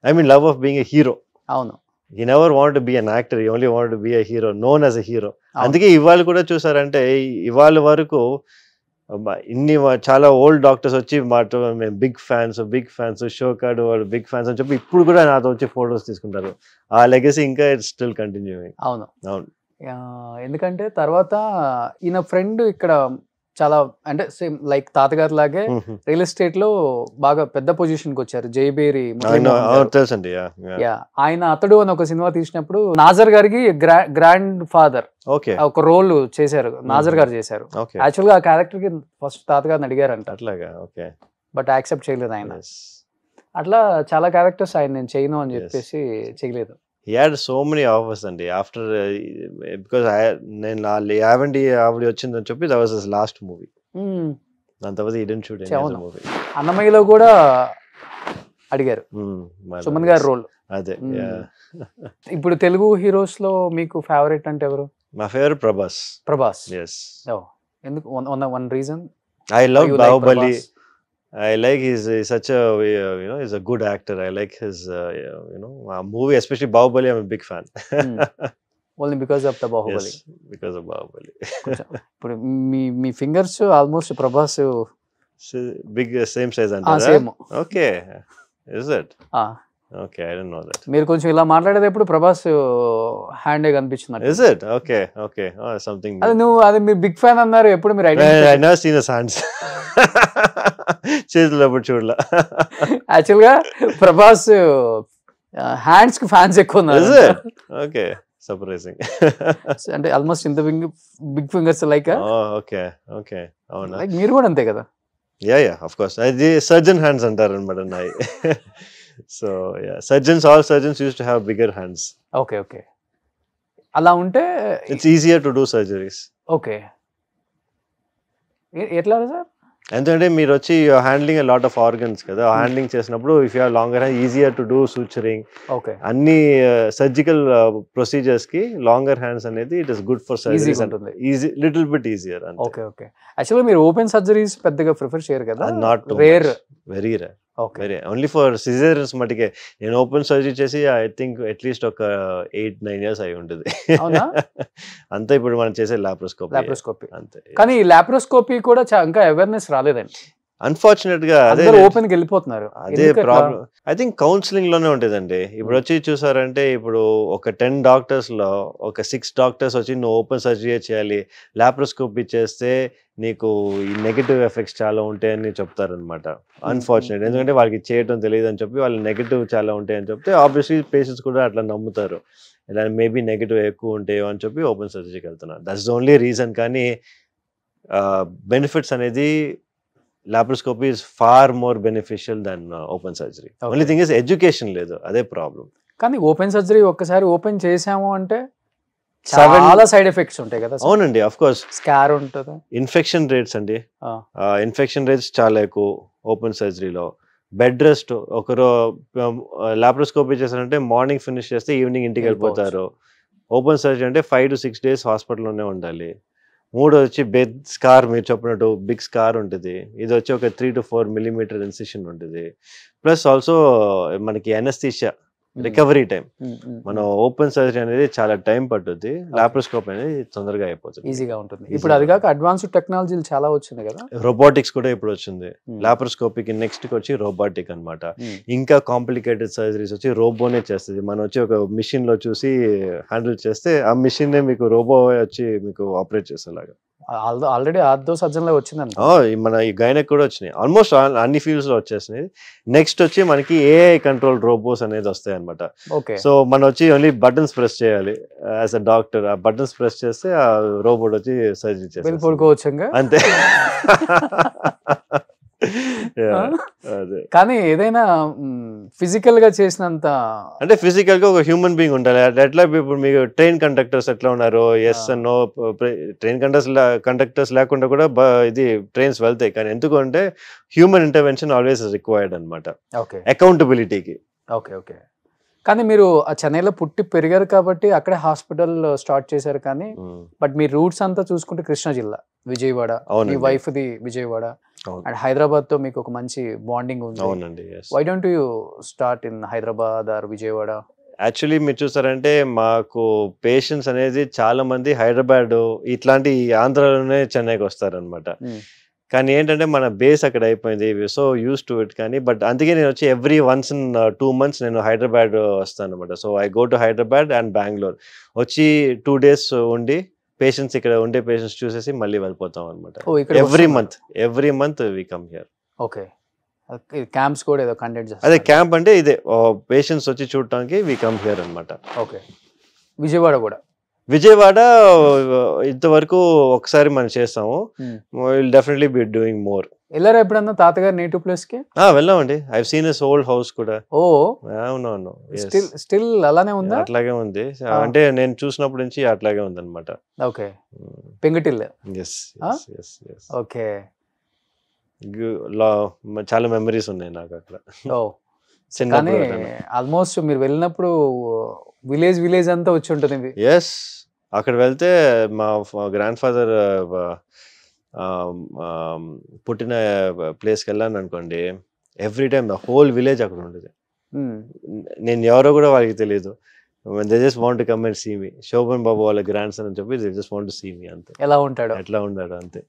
I mean love of being a hero. అవును. he never wanted to be an actor, he only wanted to be a hero, known as a hero. అందుకే ఇవాళ కూడా చూసారంటే ఇవాళ వరకు ఇన్ని చాలా old doctors వచ్చి మాతో మేము బిగ్ ఫ్యాన్స్ షోకాడ్ వాళ్ళు బిగ్ ఫ్యాన్స్ అని చెప్పి ఇప్పుడు కూడా నాతో వచ్చి ఫొటోస్ తీసుకుంటారు. ఆ లెగసీ ఇంకా ఇట్స్ స్టిల్ కంటిన్యూయింగ్. అవును. అవును. ఎందుకంటే తర్వాత ఈయన ఫ్రెండ్ ఇక్కడ చాలా అంటే సేమ్ లైక్ తాతగారు లాగే రియల్ ఎస్టేట్ లో బాగా పెద్ద పొజిషన్ కి వచ్చారు. జైబేరి తెలుసండి. ఆయన అతడు అని ఒక సినిమా తీసినప్పుడు నాజర్ గారికి గ్రాండ్ ఫాదర్ ఒక రోల్ చేశారు. నాజర్ గారు చేశారు. యాక్చువల్ గా ఆ క్యారెక్టర్ కి ఫస్ట్ తాతగారిని అడిగారంట, బట్ యాక్సెప్ట్ చేయలేదు ఆయన. అట్లా చాలా క్యారెక్టర్స్ ఆయన నేను చేయను అని చెప్పేసి చేయలేదు. He had so many offers అండి after because నేను యావండి ఆవిడ వచ్చిందని చెప్పి that was his last movie. దాని తర్వాత he didn't shoot any other movie. అన్నమయ్యలో కూడా అడిగారు సుమన్ గారి రోల్. అదే. ఇప్పుడు తెలుగు హీరోస్ లో మీకు ఫేవరెట్ అంటే ఎవరు? మా ఫేవరెట్ ప్రభాస్. Yes. ఎందుకు? One reason I love Bahubali. I like he's such a he's a good actor. I like his movie, especially Bahubali. I'm a big fan. Only because of the Bahubali. Yes, because of Bahubali. ఇప్పుడు మీ fingers almost Prabhas big same size అంటారా? Same. Okay. Is it? Okay, I didn't know that. మీరు కొంచెం ఇలా మాట్లాడేటప్పుడు Prabhas hand కనిపించింది. Is it? Okay. Oh, something. అది మీరు బిగ్ ఫ్యాన్ అన్నారు. ఎప్పుడు మీరు I never seen his hands. చేతులు ఎప్పుడు చూడలా. యాక్చువల్ గా ప్రభాస్ హ్యాండ్స్ కి ఫ్యాన్స్ ఎక్కువ ఉన్నారు. Okay, surprising. అంటే ఆల్మోస్ట్ ఇంత బిగ్ ఫింగర్స్ లైక్. ఓకే అవునా? లైక్ మీరు కూడా అంతే కదా? Yeah of course. అది సర్జన్ హ్యాండ్స్ అంటారు అనమాట నాయి. So all surgeons use to have bigger hands. Okay. అలా ఉంటే it's easier to do surgeries. Okay. ఎట్లా సార్? ఎందుకంటే మీరు వచ్చి హ్యాండ్లింగ్ లాట్ ఆఫ్ ఆర్గన్స్ కదా, హ్యాండ్లింగ్ చేసినప్పుడు if you longer hand easier to do suturing. అన్ని సర్జికల్ ప్రొసీజర్స్ కి లాంగర్ హ్యాండ్స్ అనేది it is good for surgeries. Easy, little bit easier. Okay. Actually మీరు ఓపెన్ సర్జరీస్ పెద్దగా ప్రిఫర్ చేయరు కదా? Not rare, very rare. Only for caesareans మటుకే. నేను open surgery చేసి ఐ థింక్ అట్లీస్ట్ ఒక 8-9 years అయి ఉంటుంది. అంతా ఇప్పుడు మనం చేసే లాప్రోస్కోపీ అంతే. కానీ లాప్రోస్కోపీ కూడా ఇంకా అవేర్నెస్ రాలేదండి. అన్ఫార్చునేట్ గా అదే ఓపెన్ కి వెళ్ళిపోతున్నారు. అదే ప్రాబ్లం. ఐ థింక్ కౌన్సిలింగ్ లోనే ఉంటదండి. ఇప్పుడు వచ్చి చూసారంటే ఇప్పుడు ఒక 10 doctors లో ఒక 6 doctors వచ్చి నువ్వు ఓపెన్ సర్జరీ చేయాలి, లాప్రోస్కోపీ చేస్తే నీకు ఈ నెగటివ్ ఎఫెక్ట్స్ చాలా ఉంటాయని చెప్తారనమాట. అన్ఫార్చునేట్. ఎందుకంటే వాళ్ళకి చేయటం తెలియదు అని చెప్పి వాళ్ళు నెగటివ్ చాలా ఉంటాయని చెప్తే ఆబ్వియస్లీ పేషెంట్స్ కూడా అట్లా నమ్ముతారు. ఇలా మేబీ నెగటివ్ ఎక్కువ ఉంటాయో అని చెప్పి ఓపెన్ సర్జరీకి వెళ్తున్నారు. That's the only reason. కానీ బెనిఫిట్స్ అనేది laparoscopy is far more beneficial than open surgery. Only thing is education లేదు, అదే ప్రాబ్లం. కానీ ఓపెన్ సర్జరీ ఒక్కసారి ఓపెన్ చేసాము అంటే చాలా సైడ్ ఎఫెక్ట్స్ ఉంటాయి కదా? అవునండి, ఆఫ్ కోర్స్. స్కార్ ఉంటుంది. ఇన్ఫెక్షన్ రేట్స్ అండి, ఇన్ఫెక్షన్ రేట్స్ చాలా ఎక్కువ ఓపెన్ సర్జరీలో. బెడ్ రెస్ట్, ఒకరు లాప్రోస్కోపీ చేశారంటే మార్నింగ్ ఫినిష్ చేస్తే ఈవినింగ్ ఇంటికి వెళ్ళిపోతారు. ఓపెన్ సర్జరీ అంటే 5 to 6 days హాస్పిటల్లోనే ఉండాలి. 3 వచ్చి బెడ్ స్కార్, మీరు చెప్పినట్టు బిగ్ స్కార్ ఉంటుంది. ఇది వచ్చి ఒక 3 to 4 millimeter ఇన్సిషన్ ఉంటుంది. ప్లస్ ఆల్సో మనకి అనస్థీషియా, రికవరీ టైం. మనం ఓపెన్ సర్జరీ అనేది చాలా టైం పట్టుద్ది, లాప్రోస్కోపీ అనేది తొందరగా అయిపోతుంది, ఈజీగా ఉంటుంది. ఇప్పుడు అది కాక అడ్వాన్స్డ్ టెక్నాలజీలు చాలా వచ్చింది కదా. రోబోటిక్స్ కూడా ఇప్పుడు వచ్చింది. లాప్రోస్కోపీకి నెక్స్ట్ వచ్చి రోబోటిక్ అన్నమాట. ఇంకా కాంప్లికేటెడ్ సర్జరీస్ వచ్చి రోబోనే చేస్తుంది. మనం వచ్చి ఒక మిషన్ లో చూసి హ్యాండిల్ చేస్తే ఆ మిషన్ మీకు రోబో వచ్చి మీకు ఆపరేట్ చేసేలాగా. ఆల్రెడీ ఆర్థో సర్జన్ లో వచ్చిందండి. మన ఈ గైనక్ కూడా వచ్చినాయి. ఆల్మోస్ట్ అన్ని ఫీల్డ్స్ లో వచ్చేసినాయి. నెక్స్ట్ వచ్చి మనకి ఏఐ కంట్రోల్ రోబోస్ అనేది వస్తాయి అనమాట. సో మనం వచ్చి ఓన్లీ బటన్స్ ప్రెస్ చేయాలి యాజ్ అ డాక్టర్. ఆ బటన్స్ ప్రెస్ చేస్తే ఆ రోబోట్ వచ్చి సర్జరీ చేస్తుంది అంతే. కానీ ఏదైనా ఫిజికల్ గా చేసినంత అంటే ఫిజికల్ గా ఒక హ్యూమన్ బీయింగ్ ఉండాలి. ఎట్లా ఇప్పుడు మీకు ట్రైన్ కండక్టర్స్ ఎట్లా ఉన్నారు, yes and no. Train conductors లేకుండా కూడా ఇది ట్రైన్స్ వెళ్తాయి. కానీ ఎందుకంటే హ్యూమన్ ఇంటర్వెన్షన్ ఆల్వేస్ రిక్వైర్డ్ అనమాట అకౌంటబిలిటీకి. ఓకే. కానీ మీరు చెన్నైలో పుట్టి పెరిగారు కాబట్టి అక్కడే హాస్పిటల్ స్టార్ట్ చేశారు. కానీ బట్ మీ రూట్స్ అంతా చూసుకుంటే కృష్ణా జిల్లా, విజయవాడ. మీ వైఫ్ ది విజయవాడ అండ్ హైదరాబాద్ తో మీకు ఒక మంచి బాండింగ్ ఉంది. అవునండి. Why don't you start in Hyderabad or Vijayawada? Actually మీరు చూసారంటే మాకు పేషెంట్స్ అనేది చాలా మంది హైదరాబాద్ ఇట్లాంటి ఆంధ్రాలోనే చెన్నైకి వస్తారనమాట. కానీ ఏంటంటే మన బేస్ అక్కడ అయిపోయింది, సో యూస్ టు ఇట్. కానీ బట్ అందుకే నేను వచ్చి ఎవ్రీ వన్స్ ఇన్ 2 months నేను హైదరాబాద్ వస్తాను అనమాట. So I go to Hyderabad and Bengaluru వచ్చి 2 days ఉండి పేషెంట్స్ ఇక్కడ ఉండే పేషెంట్స్ చూసేసి మళ్ళీ వెళ్ళిపోతాం అనమాట. Every month we come here. Okay, camps కూడా ఏదో కండక్ట్ చేస్తారు. అదే క్యాంప్ అంటే ఇదే పేషెంట్స్ వచ్చి చూడటానికి వి కమ్ హియర్ అనమాట. ఓకే, విజయవాడ కూడా విజయవాడ ఇంతవరకు ఒకసారి మనం చేస్తాము. Will definitely be doing more. వెళ్ళారా ఎప్పుడన్నా తాతగారు నేటివ్ ప్లేస్ కి? వెళ్ళామండి. I seen his old house కూడా. ఓ అవునవును, స్టిల్ అలానే ఉందా? అట్లాగే ఉంది. అంటే నేను చూసినప్పటి నుంచి అట్లాగే ఉంది అనమాట. ఓకే, పెంగటిల్. ఓకే, చాలా మెమరీస్ ఉన్నాయి నాకు అక్కడ. కానీ ఆల్మోస్ట్ మీరు వెళ్ళినప్పుడు విలేజ్ అంతా వచ్చి ఉంటుంది. ఎస్, అక్కడ వెళ్తే మా గ్రాండ్ ఫాదర్ పుట్టిన ప్లేస్కి వెళ్ళాను అనుకోండి, every time the whole village అక్కడ ఉండేది. నేను ఎవరో కూడా వాళ్ళకి తెలియదు. They just want to come and see me. Shobhan Babu వాళ్ళ గ్రాండ్ సన్ అని చెప్పి they just want to see me. అంతే, ఎలా ఉంటాడు, ఎట్లా ఉన్నాడు అంతే.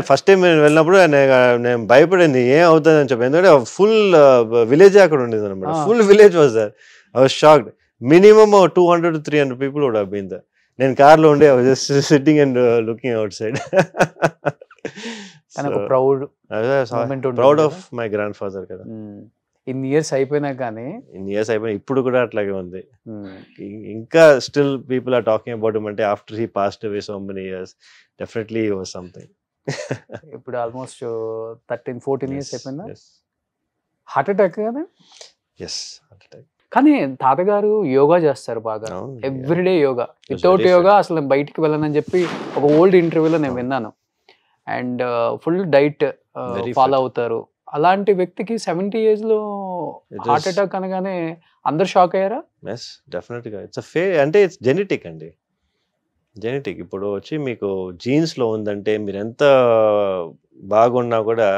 ఫస్ట్ టైం నేను వెళ్ళినప్పుడు నేను భయపడింది ఏం అవుతుంది అని చెప్పి, ఎందుకంటే ఫుల్ విలేజ్ అక్కడ ఉండేది అనమాట. Full village was there. I was shocked. Minimum 200 to 300 people would have been there. నేను కార్లో ఉండే, I was just sitting and looking out side. Proud of my grand father కదా. ఇన్ని ఇయర్స్ అయిపోయినా కానీ ఇప్పుడు కూడా అట్లాగే ఉంది. ఇంకా still people are talking about him. అంటే after he passed away so many years, definitely he was something. ఇప్పుడు ఆల్మోస్ట్ 13-14 years అయిపోయిందా? హార్ట్ అటాక్ కదా? Yes, heart attack. కానీ తాతగారు యోగా చేస్తారు బాగా, ఎవ్రీడే యోగా. వితౌట్ యోగా అసలు బయటికి వెళ్ళనని చెప్పి ఒక ఓల్డ్ ఇంటర్వ్యూలో నేను విన్నాను. అండ్ ఫుల్ డైట్ ఫాలో అవుతారు. అలాంటి వ్యక్తికి 70 years లో హార్ట్ అటాక్ అనగానే అందరు షాక్ అయ్యారా? ఎస్, డెఫినెట్గా. అంటే ఇట్స్ జెనెటిక్ అండి. జెనెటిక్ ఇప్పుడు వచ్చి మీకు జీన్స్లో ఉందంటే మీరు ఎంత బాగున్నా కూడా,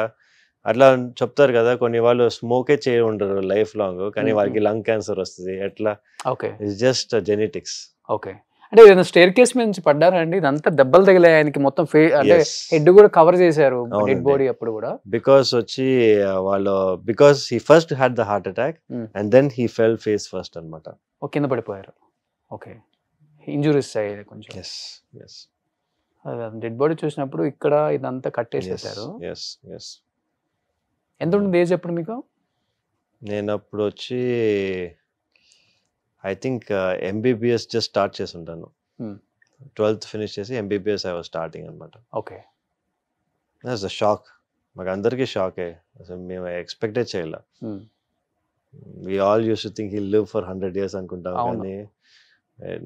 అట్లా చెప్తారు కదా, కొన్ని వాళ్ళు స్మోకే చేయ ఉండరు లైఫ్ లాంగ్, కానీ వాళ్ళకి లంగ్ క్యాన్సర్ వస్తుంది. ఎట్లా? Okay, it's just genetics. Okay, అంటే ఏదైనా స్టేర్ కేస్ మీద నుంచి పడ్డారా అండి? ఇదంతా దెబ్బలు తగిలాయి ఆయనకి, మొత్తం అంటే హెడ్ కూడా కవర్ చేశారు, డెడ్ బాడీ అప్పుడు కూడా. బికాస్ వచ్చి వాళ్ళు because he first had the heart attack and then he fell face first అనమాట. కింద పడిపోయారు. ఓకే, ఇంజురీస్ అయ్యాయి కొంచెం. డెడ్ బాడీ చూసినప్పుడు ఇక్కడ ఇదంతా కట్టేసేసారు. ఎంత ఉంటుంది ఏజ్ అప్పుడు మీకు? నేను అప్పుడు వచ్చి I think MBBS just start చేసి ఉంటాను. 12th ఫినిష్ చేసి ఎంబీబీఎస్ ఐ వాజ్ స్టార్టింగ్ అనమాట. Okay, that's a shock. మాకు అందరికీ షాకే, అసలు మేము ఎక్స్పెక్టే చేయలే. We all use to think he live for 100 years అనుకుంటాం, కానీ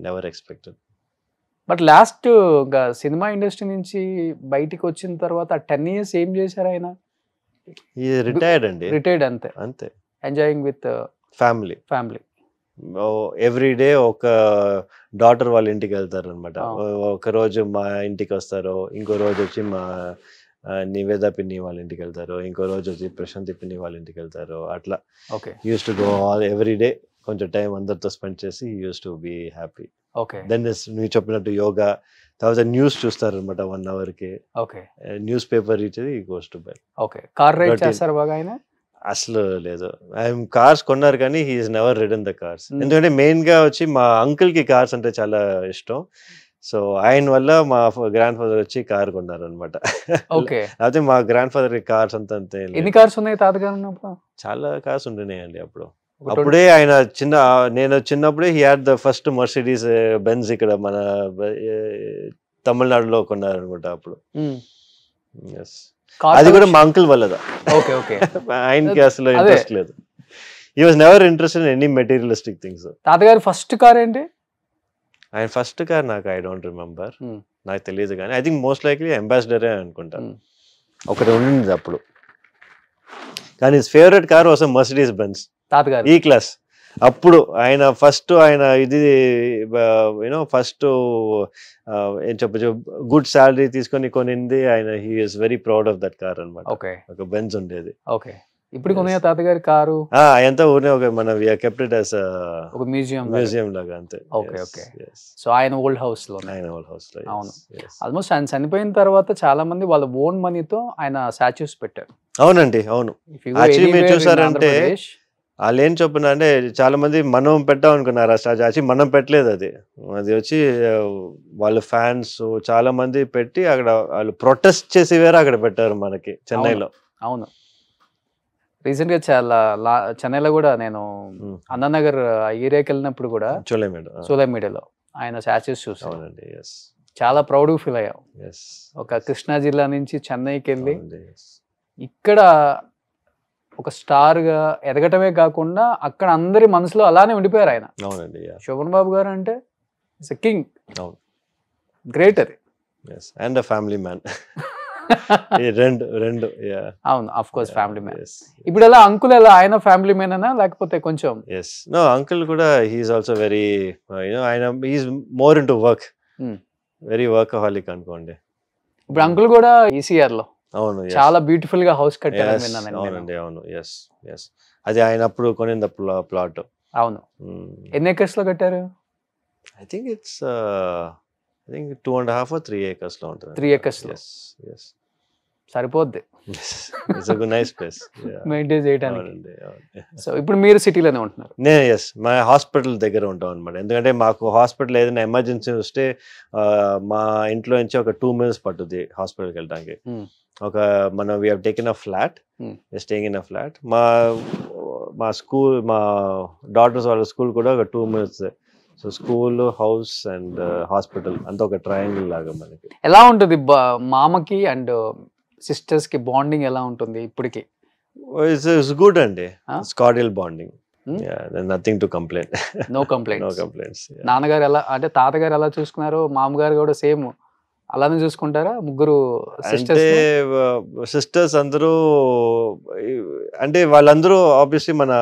never expected. But last cinema industry నుంచి బయటికి వచ్చిన తర్వాత 10 years ఏం చేశారు ఆయన? రిటైర్డ్ అండి. రిటైర్డ్ అంతే. అంతే, enjoying with family. Every day ఒక డాటర్ వాళ్ళ ఇంటికి వెళ్తారు అనమాట. ఒక రోజు మా ఇంటికి వస్తారు, ఇంకో రోజు వచ్చి మా నివేద పిన్ని వాళ్ళ ఇంటికి వెళ్తారు, ఇంకో రోజు వచ్చి ప్రశాంతి పిన్ని వాళ్ళ ఇంటికి వెళ్తారు. అట్లా use to go all every day, కొంచెం టైం అందరితో స్పెండ్ చేసి use to be happy. Then మీరు చెప్పినట్టు యోగా, తర్వాత న్యూస్ చూస్తారు అనమాట 1 hour కి. న్యూస్ పేపర్ ఇచ్చేది goes to bed. Car ride చేస్తారు బాగా ఆయన? అసలు లేదు, కార్స్ కొన్నారు కానీ he is never ridden the cars. ఎందుకంటే మెయిన్ గా వచ్చి మా అంకుల్ కి కార్స్ అంటే చాలా ఇష్టం. సో ఆయన వల్ల మా గ్రాండ్ ఫాదర్ వచ్చి కార్ కొన్నారు అనమాట. అయితే మా గ్రాండ్ ఫాదర్ కార్స్ అంతా అంతే. ఎన్ని కార్స్ ఉన్నాయి తాతగారు ఉన్నప్పుడు? చాలా కార్స్ ఉంటున్నాయండి అప్పుడు. అప్పుడే ఆయన నేను చిన్నప్పుడే he had the first Mercedes Benz ఇక్కడ మన తమిళనాడులో కొన్నారు అనమాట అప్పుడు. అది కూడా మా అంకుల్ వల్లదా. ఆయనకి అసలు ఇంట్రెస్ట్ లేదు. He was never interested in any materialistic things. తాతగారు ఫస్ట్ కార్ ఏంటి? ఆయన ఫస్ట్ కార్ నాకు ఐ డోంట్ రిమెంబర్, నాకు తెలియదు, కానీ ఐ థింక్ మోస్ట్ లైక్లీ అంబాసిడరే అనుకుంటా. ఒకటి ఉండింది అప్పుడు. కానీ his favourite car was Mercedes Benz తాతగారు ఈ క్లాస్. అప్పుడు ఆయన ఇది యూనో ఫస్ట్ ఏం చెప్పచ్చు, గుడ్ శాలరీ తీసుకొని కొనింది ఆయన. He is very proud of that car అనమాట. ఒక బెంజ్ ఉండేది. ఇప్పుడు కొన్నాయా తాతగారి కారు అదంతా ఊరినే ఒక మన కెప్ట్ ఇట్ యాస్ ఒక మ్యూజియం లాగా అంతే. Okay okay. సో ఆయన ఓల్డ్ హౌస్ లో ఆయన ఓల్డ్ హౌస్ లో. అవును. ఆల్మోస్ట్ ఆయన చనిపోయిన తర్వాత చాలా మంది వాళ్ళ ఓన్ మనీతో ఆయన స్టాచ్యూస్ పెట్టారు. అవునండి, అవును. యాక్చువల్లీ మీరు చూసారంటే వాళ్ళు ఏం చెప్పిన అంటే చాలా మంది మనం పెట్టాం అనుకున్నారు ఆ స్టాచ్యూ. యాక్చువల్లీ మనం పెట్టలేదు, అది వచ్చి వాళ్ళ ఫ్యాన్స్ చాలా మంది పెట్టి అక్కడ వాళ్ళు ప్రొటెస్ట్ చేసి వేరే అక్కడ పెట్టారు మనకి చెన్నైలో. అవును, రీసెంట్ గా చాలా చెన్నైలో కూడా నేను అన్నానగర్ ఏరియాకి వెళ్ళినప్పుడు కూడా సోలేమీడియాలో ఆయన స్టాచ్యూస్ చూసాను. చాలా ప్రౌడ్ ఫీల్ అయ్యాం. ఒక కృష్ణా జిల్లా నుంచి చెన్నైకి వెళ్ళి ఇక్కడ ఒక స్టార్ గా ఎదగటమే కాకుండా అక్కడ అందరి మనసులో అలానే ఉండిపోయారు ఆయన. శోభన్ బాబు గారు అంటే కింగ్, గ్రేట్. అది అండ్ ఫ్యామిలీ మ్యాన్. రెండు అవును, ఆఫ్ కోర్స్ ఫ్యామిలీ మ్యాన్. ఇప్పుడు ఎలా అంకుల్ ఎలా ఆయన ఫ్యామిలీ మ్యాన్ అనా లేకపోతే కొంచెం? నో, అంకుల్ కూడా హీఈస్ ఆల్సో వెరీ ఆయన he's more into work, very workaholic అనుకోండి. ఇప్పుడు అంకుల్ కూడా ఈసీఆర్ లో అవును చాలా బ్యూటిఫుల్ గా హౌస్ కట్టారు. అవునండి, అవును. అది ఆయన అప్పుడు కొనింది ప్లాట్. అవును. ఎన్ని ఎకర్స్ లో కట్టారు? I think it's 2.5 or 3 acres లో ఉంటుంది. 3 acres లో సరిపోద్ది. It's a nice place maintain చేయడానికి. సో ఇప్పుడు మీరు సిటీలోనే ఉంటున్నారు? మా హాస్పిటల్ దగ్గర ఉంటాం అనమాట. ఎందుకంటే మాకు హాస్పిటల్ ఏదైనా ఎమర్జెన్సీ వస్తే మా ఇంట్లో నుంచి ఒక 2 minutes పట్టుద్ది హాస్పిటల్కి వెళ్ళడానికి. ఒక మనం we have taken a flat, staying in a flat. మా స్కూల్, మా డాటర్స్ వాళ్ళ స్కూల్ కూడా ఒక 2 minutes. So school, house and hospital అంతా ఒక ట్రయాంగిల్ లాగా మనకి. ఎలా ఉంటుంది మామకి అండ్ సిస్టర్స్ కి బాండింగ్ ఎలా ఉంటుంది ఇప్పటికి? ఇట్స్ గుడ్ అండి. It's cordial bonding. Nothing to complain. No complaints. నాన్నగారు ఎలా అంటే తాతగారు ఎలా చూసుకున్నారు, మామగారు కూడా సేమ్ అలానే చూసుకుంటారా? ముగ్గురు సిస్టర్స్ అందరూ అంటే వాళ్ళందరూ ఆబ్వియస్లీ మన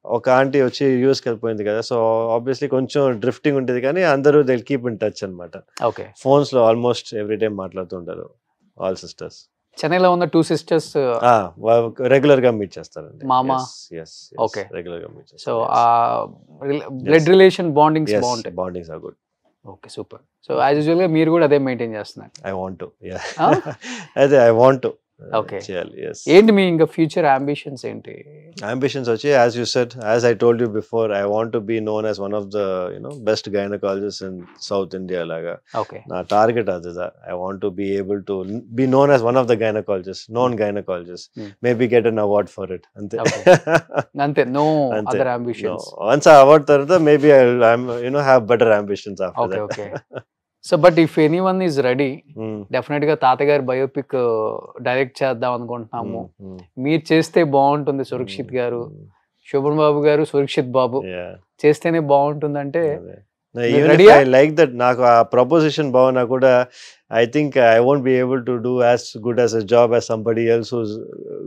ఒక ఆంటీ వచ్చి యూఎస్కి వెళ్ళిపోయింది కదా, సో ఆబ్వియస్లీ కొంచెం డ్రిఫ్టింగ్ ఉంటుంది, కానీ అందరూ దే కీప్ ఇన్ టచ్ అనమాట. ఓకే. ఫోన్స్ లో ఆల్మోస్ట్ ఎవ్రీ టైం మాట్లాడుతుంటారు ఆల్ సిస్టర్స్. చెన్నైలో ఉన్న 2 sisters రెగ్యులర్ గా మీట్ చేస్తారండి. మామ. ఓకే, రెగ్యులర్ గా మీట్ చేస్తారు. సో బ్లడ్ రిలేషన్ బాండింగ్స్ బాగుంటాయి. Bondings are good. Okay, super. So as usual గా మీరు కూడా అదే మెయింటైన్ చేస్తున్నారు? I want to. అదే ఐ వాంట్ టు. ఓకే. ఏంటి మీ ఇంకా ఫ్యూచర్ అంబిషన్స్ ఏంటి? అంబిషన్స్ వచ్చి as you said, as I told you before, I want to be known as one of the best gynaecologist in South India లాగా. Okay. నా target అది. I want to be able to be known as one of the gynaecologist, known gynaecologist, maybe get an award for it. అంతే. No other ambitions. Once ఆ award తర్వాత maybe I have better ambitions after that. Okay. So but if anyone is ready, definite గా తాతగారి biopic direct చేద్దాం అనుకుంటున్నాము. మీరు చేస్తే బాగుంటుంది. సురక్షిత్ గారు, శోభన్ బాబు గారు, సురక్షిత్ బాబు చేస్తేనే బాగుంటుంది అంటే లైక్ దట్. నాకు ఆ ప్రపోజిషన్ బాగున్నా కూడా I think I won't be able to do as good as a job as somebody else who's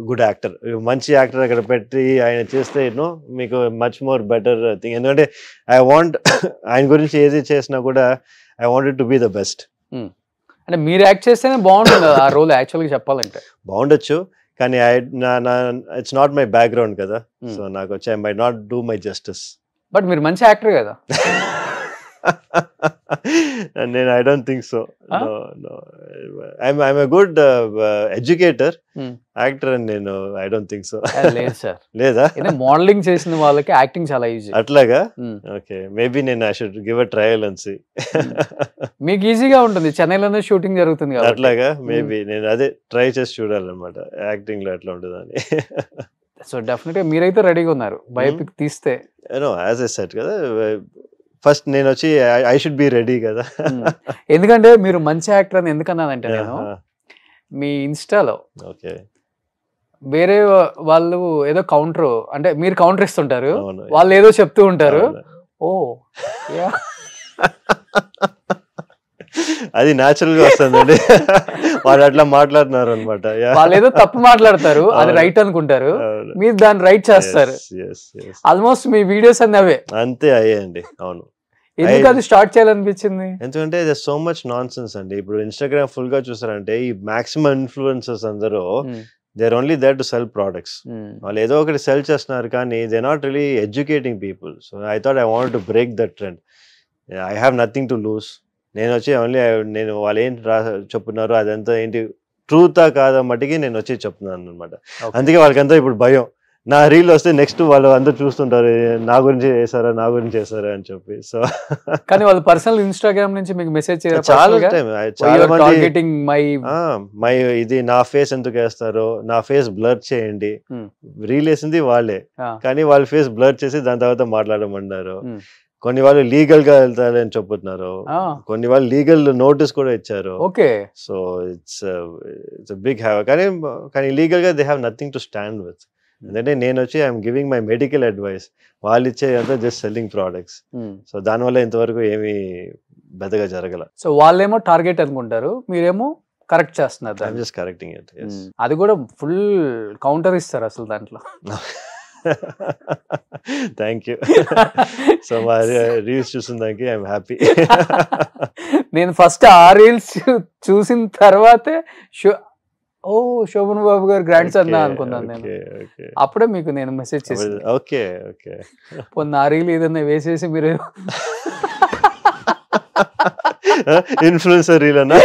good actor. మంచి యాక్టర్ అక్కడ పెట్టి ఆయన చేస్తే మీకు మచ్ మోర్ బెటర్ థింగ్. ఎందుకంటే ఐ వాంట్ ఆయన గురించి ఏది చేసినా కూడా I wanted to be the best. అంటే మీరు యాక్ట్ చేస్తేనే బాగుంటుంది ఆ రోల్. యాక్చువల్గా చెప్పాలంటే బాగుండొచ్చు, కానీ ఇట్స్ నాట్ మై బ్యాక్గ్రౌండ్ కదా. సో నాకు వచ్చి I might not do my justice. But మీరు మంచి యాక్టర్ కదా. నేను I don't think so. I'm a good educator, actor అని నేను ఐ డోంట్ థింక్ సో. లేదు సార్. లేదా? మోడలింగ్ చేసిన వాళ్ళకి యాక్టింగ్ చాలా ఈజీ. అట్లాగా? ఓకే, మేబీ నేను I should give a trial and see. మీకు ఈజీగా ఉంటుంది, చెన్నైలోనే షూటింగ్ జరుగుతుంది కదా. అట్లాగా? మేబీ నేను అదే ట్రై చేసి చూడాలన్నమాట యాక్టింగ్ లో ఎట్లా ఉంటుందని. సో డెఫినెట్ గా మీరైతే రెడీగా ఉన్నారు బయోపిక్ తీస్తే? యాజ్ ఐ సెడ్ కదా, ఫస్ట్ నేను వచ్చి ఐ షుడ్ బి రెడీ కదా. ఎందుకంటే మీరు మంచి యాక్టర్ అని ఎందుకన్నానంటే, నేను మీ ఇన్స్టాలో వేరే వాళ్ళు ఏదో కౌంటర్ అంటే మీరు కౌంటర్ ఇస్తుంటారు, వాళ్ళు ఏదో చెప్తూ ఉంటారు. ఓ అది న్యాచురల్ గా వస్తుందండి. వాళ్ళు అట్లా మాట్లాడుతున్నారు అనమాట. వాళ్ళు ఏదో తప్పు మాట్లాడతారు, అది రైట్ అనుకుంటారు, మీరు దాన్ని రైట్ చేస్తారు. ఆల్మోస్ట్ మీ వీడియోస్ అన్ని అవే. అంతే అయ్యాయండి. అవును. ఎందుకు అది స్టార్ట్ చేయాలనిపించింది? ఎందుకంటే they so much nonsense అండి. ఇప్పుడు ఇన్స్టాగ్రామ్ ఫుల్ గా చూసారంటే ఈ మాక్సిమం ఇన్ఫ్లుయెన్సర్స్ అందరూ they are only there to sell products. వాళ్ళు ఏదో ఒకటి సెల్ చేస్తున్నారు కానీ they not really educating people. So I thought I want to break that trend. I have nothing to lose. నేను వచ్చి ఓన్లీ నేను వాళ్ళు ఏంటి చెప్తున్నారు అదంతా ఏంటి ట్రూతా కాదా మట్టికి నేను వచ్చి చెప్తున్నాను అనమాట. అందుకే వాళ్ళకంతా ఇప్పుడు భయం. నా రీల్ వస్తే నెక్స్ట్ వాళ్ళు అందరూ చూస్తుంటారు నా గురించి చేశారా అని చెప్పి. సో కానీ వాళ్ళు పర్సనల్ ఇన్స్టాగ్రామ్ నుంచి మీకు మెసేజ్ చాలా టైం చాలా మంది మై ఇది నా ఫేస్ ఎందుకు వేస్తారు, నా ఫేస్ బ్లర్ చేయండి. రీల్ వేసింది వాళ్ళే కానీ వాళ్ళ ఫేస్ బ్లర్ చేసి దాని తర్వాత మాట్లాడమన్నారు. కొన్ని వాళ్ళు లీగల్ గా వెళ్తారని చెప్తున్నారు, కొన్ని వాళ్ళు లీగల్ నోటీస్ కూడా ఇచ్చారు. Okay. So it's big have కానీ లీగల్ గా they have nothing to stand with. ఎందుకంటే నేను వచ్చి I'm giving my medical advice, వాళ్ళు ఇచ్చే అంతా జస్ట్ సెల్లింగ్ ప్రోడక్ట్స్. సో దానివల్ల ఇంతవరకు ఏమీ పెద్దగా జరగల. సో వాళ్ళేమో టార్గెట్ అనుకుంటారు, మీరేమో కరెక్ట్ చేస్తున్నారు. I'm just correcting it. అది కూడా ఫుల్ కౌంటర్ ఇస్తారు అసలు దాంట్లో. Thank you. సో మా రీల్స్ చూసిన దానికి ఐఎమ్ హ్యాపీ. నేను ఫస్ట్ ఆ రీల్స్ చూసిన తర్వాతే శోభన్ బాబు గారు గ్రాండ్ సన్ అనుకున్నాను నేను. అప్పుడే మీకు నేను మెసేజ్ చేశాను. Okay okay. పొన్న ఆ రీల్ ఏదన్నా వేసేసి మీరు ఇన్ఫ్లుయెన్సర్ రీల్ అన్నా.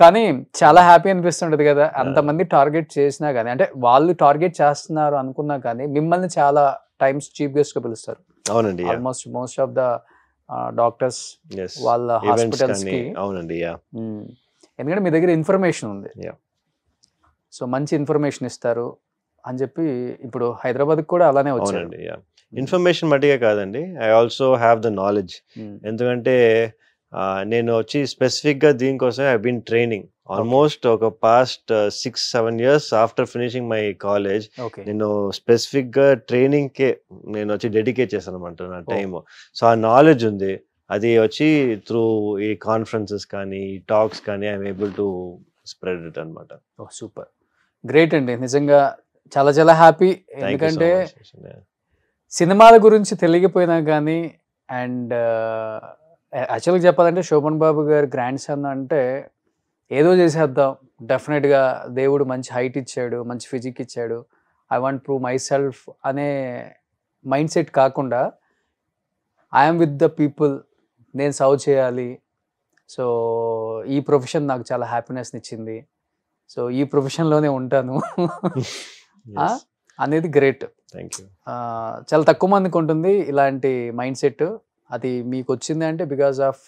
కానీ చాలా హ్యాపీ అనిపిస్తుంటది కదా అంతమంది టార్గెట్ చేసినా కానీ, అంటే వాళ్ళు టార్గెట్ చేస్తున్నారు అనుకున్నా కానీ మిమ్మల్ని చాలా టైమ్స్ చీఫ్ గెస్ట్ గా పిలుస్తారు. అవునండి. Almost most of the doctors వాళ్ళ హాస్పిటల్స్ కి. అవునండి. ఎందుకంటే మీ దగ్గర ఇన్ఫర్మేషన్ ఉంది, సో మంచి ఇన్ఫర్మేషన్ ఇస్తారు అని చెప్పి ఇప్పుడు హైదరాబాద్ కూడా అలానే వచ్చారండి. ఇన్ఫర్మేషన్ మట్టిగా కాదండి, I also have the knowledge. ఎందుకంటే నేను వచ్చి స్పెసిఫిక్గా దీనికోసం ఐ బీన్ ట్రైనింగ్ ఆల్మోస్ట్ ఒక past 6-7 years after finishing my college. నేను స్పెసిఫిక్గా ట్రైనింగ్కే నేను వచ్చి డెడికేట్ చేశాను అనమాట నా టైమ్. సో ఆ నాలెడ్జ్ ఉంది, అది వచ్చి త్రూ ఈ కాన్ఫరెన్సెస్ కానీ టాక్స్ కానీ I'm able to spread it అనమాట. సూపర్, గ్రేట్ అండి, నిజంగా చాలా చాలా హ్యాపీ. ఎందుకంటే సినిమాల గురించి తెలియకపోయినా కానీ, అండ్ యాక్చువల్గా చెప్పాలంటే శోభన్ బాబు గారు గ్రాండ్ సన్ అంటే ఏదో చేసేద్దాం, డెఫినెట్గా దేవుడు మంచి హైట్ ఇచ్చాడు, మంచి ఫిజిక్ ఇచ్చాడు, I want prove my self అనే మైండ్ సెట్ కాకుండా ఐఎమ్ విత్ ద పీపుల్, నేను సర్వ్ చేయాలి, సో ఈ ప్రొఫెషన్ నాకు చాలా హ్యాపీనెస్ని ఇచ్చింది, సో ఈ ప్రొఫెషన్లోనే ఉంటాను అనేది గ్రేట్. చాలా తక్కువ మందికి ఉంటుంది ఇలాంటి మైండ్ సెట్. అది మీకు వచ్చింది అంటే బికాజ్ ఆఫ్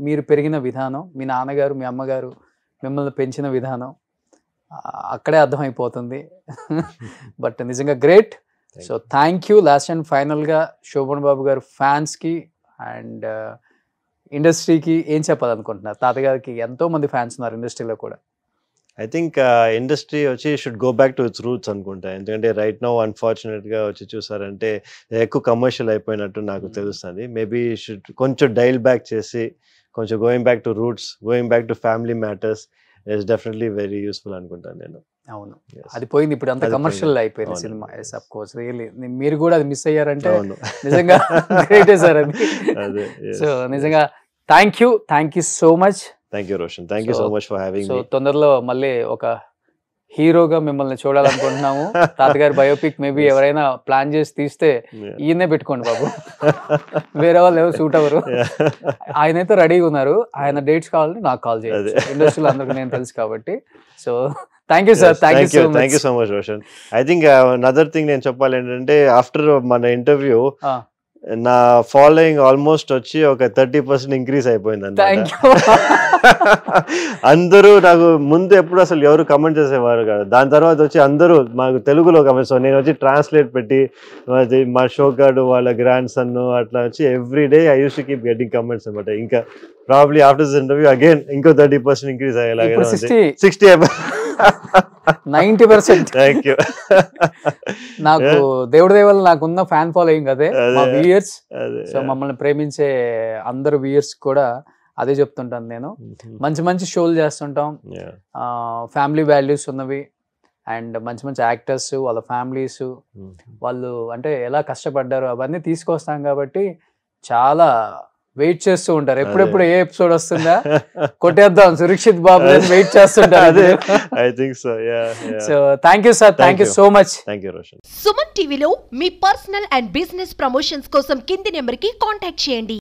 మీరు పెరిగిన విధానం, మీ నాన్నగారు మీ అమ్మగారు మిమ్మల్ని పెంచిన విధానం, అక్కడే అర్థమైపోతుంది. బట్ నిజంగా great. So thank you. Last and ఫైనల్గా శోభన్ బాబు గారు ఫ్యాన్స్కి అండ్ ఇండస్ట్రీకి ఏం చెప్పాలనుకుంటున్నారు? తాతగారికి ఎంతో మంది ఫ్యాన్స్ ఉన్నారు ఇండస్ట్రీలో కూడా. ఐ థింక్ ఇండస్ట్రీ వచ్చి should go back to it's roots అనుకుంటా. ఎందుకంటే రైట్ నౌ అన్ఫార్చునేట్గా వచ్చి చూసారంటే ఎక్కువ కమర్షియల్ అయిపోయినట్టు నాకు తెలుస్తుంది. మేబీ షుడ్ కొంచెం డైల్ బ్యాక్ చేసి కొంచెం going back to roots, going back to family matters is definitely very useful అనుకుంటాను నేను. అవును, అది పోయింది, ఇప్పుడు అంత కమర్షియల్ అయిపోయింది cinema. Yes of course, really మీరు కూడా అది మిస్ అయ్యారంటే నిజంగా గ్రేట్ సార్ అది. సో నిజంగా thank you so much. Thank you Roshan, thank you so much for having me. So తొందరలో మళ్ళీ ఒక హీరోగా మిమ్మల్ని చూడాలనుకుంటున్నాము. తాతగారి బయోపిక్ మేబీ ఎవరైనా ప్లాన్ చేసి తీస్తే ఈయనే పెట్టుకోండి బాబు, వేరే వాళ్ళు ఎవరు సూట్ అవ్వరు. ఆయనైతే రెడీగా ఉన్నారు, ఆయన డేట్స్ కావాలంటే నాకు కాల్ చేయాలి, ఇండస్ట్రీలో అందరికి నేను తెలుసు కాబట్టి. So thank you sir, thank you so much Roshan. I think another thing నేను చెప్పాలి ఏంటంటే ఆఫ్టర్ మన ఇంటర్వ్యూ నా ఫాలోయింగ్ ఆల్మోస్ట్ వచ్చి ఒక 30% ఇంక్రీజ్ అయిపోయింది అన్నమాట. అందరూ నాకు ముందు ఎప్పుడు అసలు ఎవరు కమెంట్ చేసేవారు కదా, దాని తర్వాత వచ్చి అందరూ మాకు తెలుగులో కమెంట్స్, నేను వచ్చి ట్రాన్స్లేట్ పెట్టి మా షోగాడు వాళ్ళ గ్రాండ్ సన్ అట్లా వచ్చి every day I use to keep getting comments అనమాట. ఇంకా probably after this interview again ఇంకో 30% ఇంక్రీజ్ అయ్యేలాగా 60 90%. Thank you. నాకు దేవుడి దయ వల్ల నాకున్న ఫ్యాన్ ఫాలోయింగ్ అదే, మా వ్యూయర్స్. సో మమ్మల్ని ప్రేమించే అందరు వ్యూయర్స్ కూడా అదే చెప్తుంటాను నేను. మంచి మంచి షోలు చేస్తుంటాం, ఫ్యామిలీ వాల్యూస్ ఉన్నవి, అండ్ మంచి మంచి యాక్టర్స్ వాళ్ళ ఫ్యామిలీస్ వాళ్ళు అంటే ఎలా కష్టపడ్డారు అవన్నీ తీసుకొస్తాం కాబట్టి చాలా వెయిట్ చేస్తూ ఉంటారు ఎప్పుడెప్పుడు ఏ ఎపిసోడ్ వస్తుందా కొట్టేద్దాం సురక్షిత్ బాబు వెయిట్ చేస్తుంటారు. I think so. So thank you sir, thank you so much. Thank you Roshan. Suman టీవీలో మీ పర్సనల్ అండ్ బిజినెస్ ప్రమోషన్స్ కోసం కింది నెంబర్కి కాంటాక్ట్ చేయండి.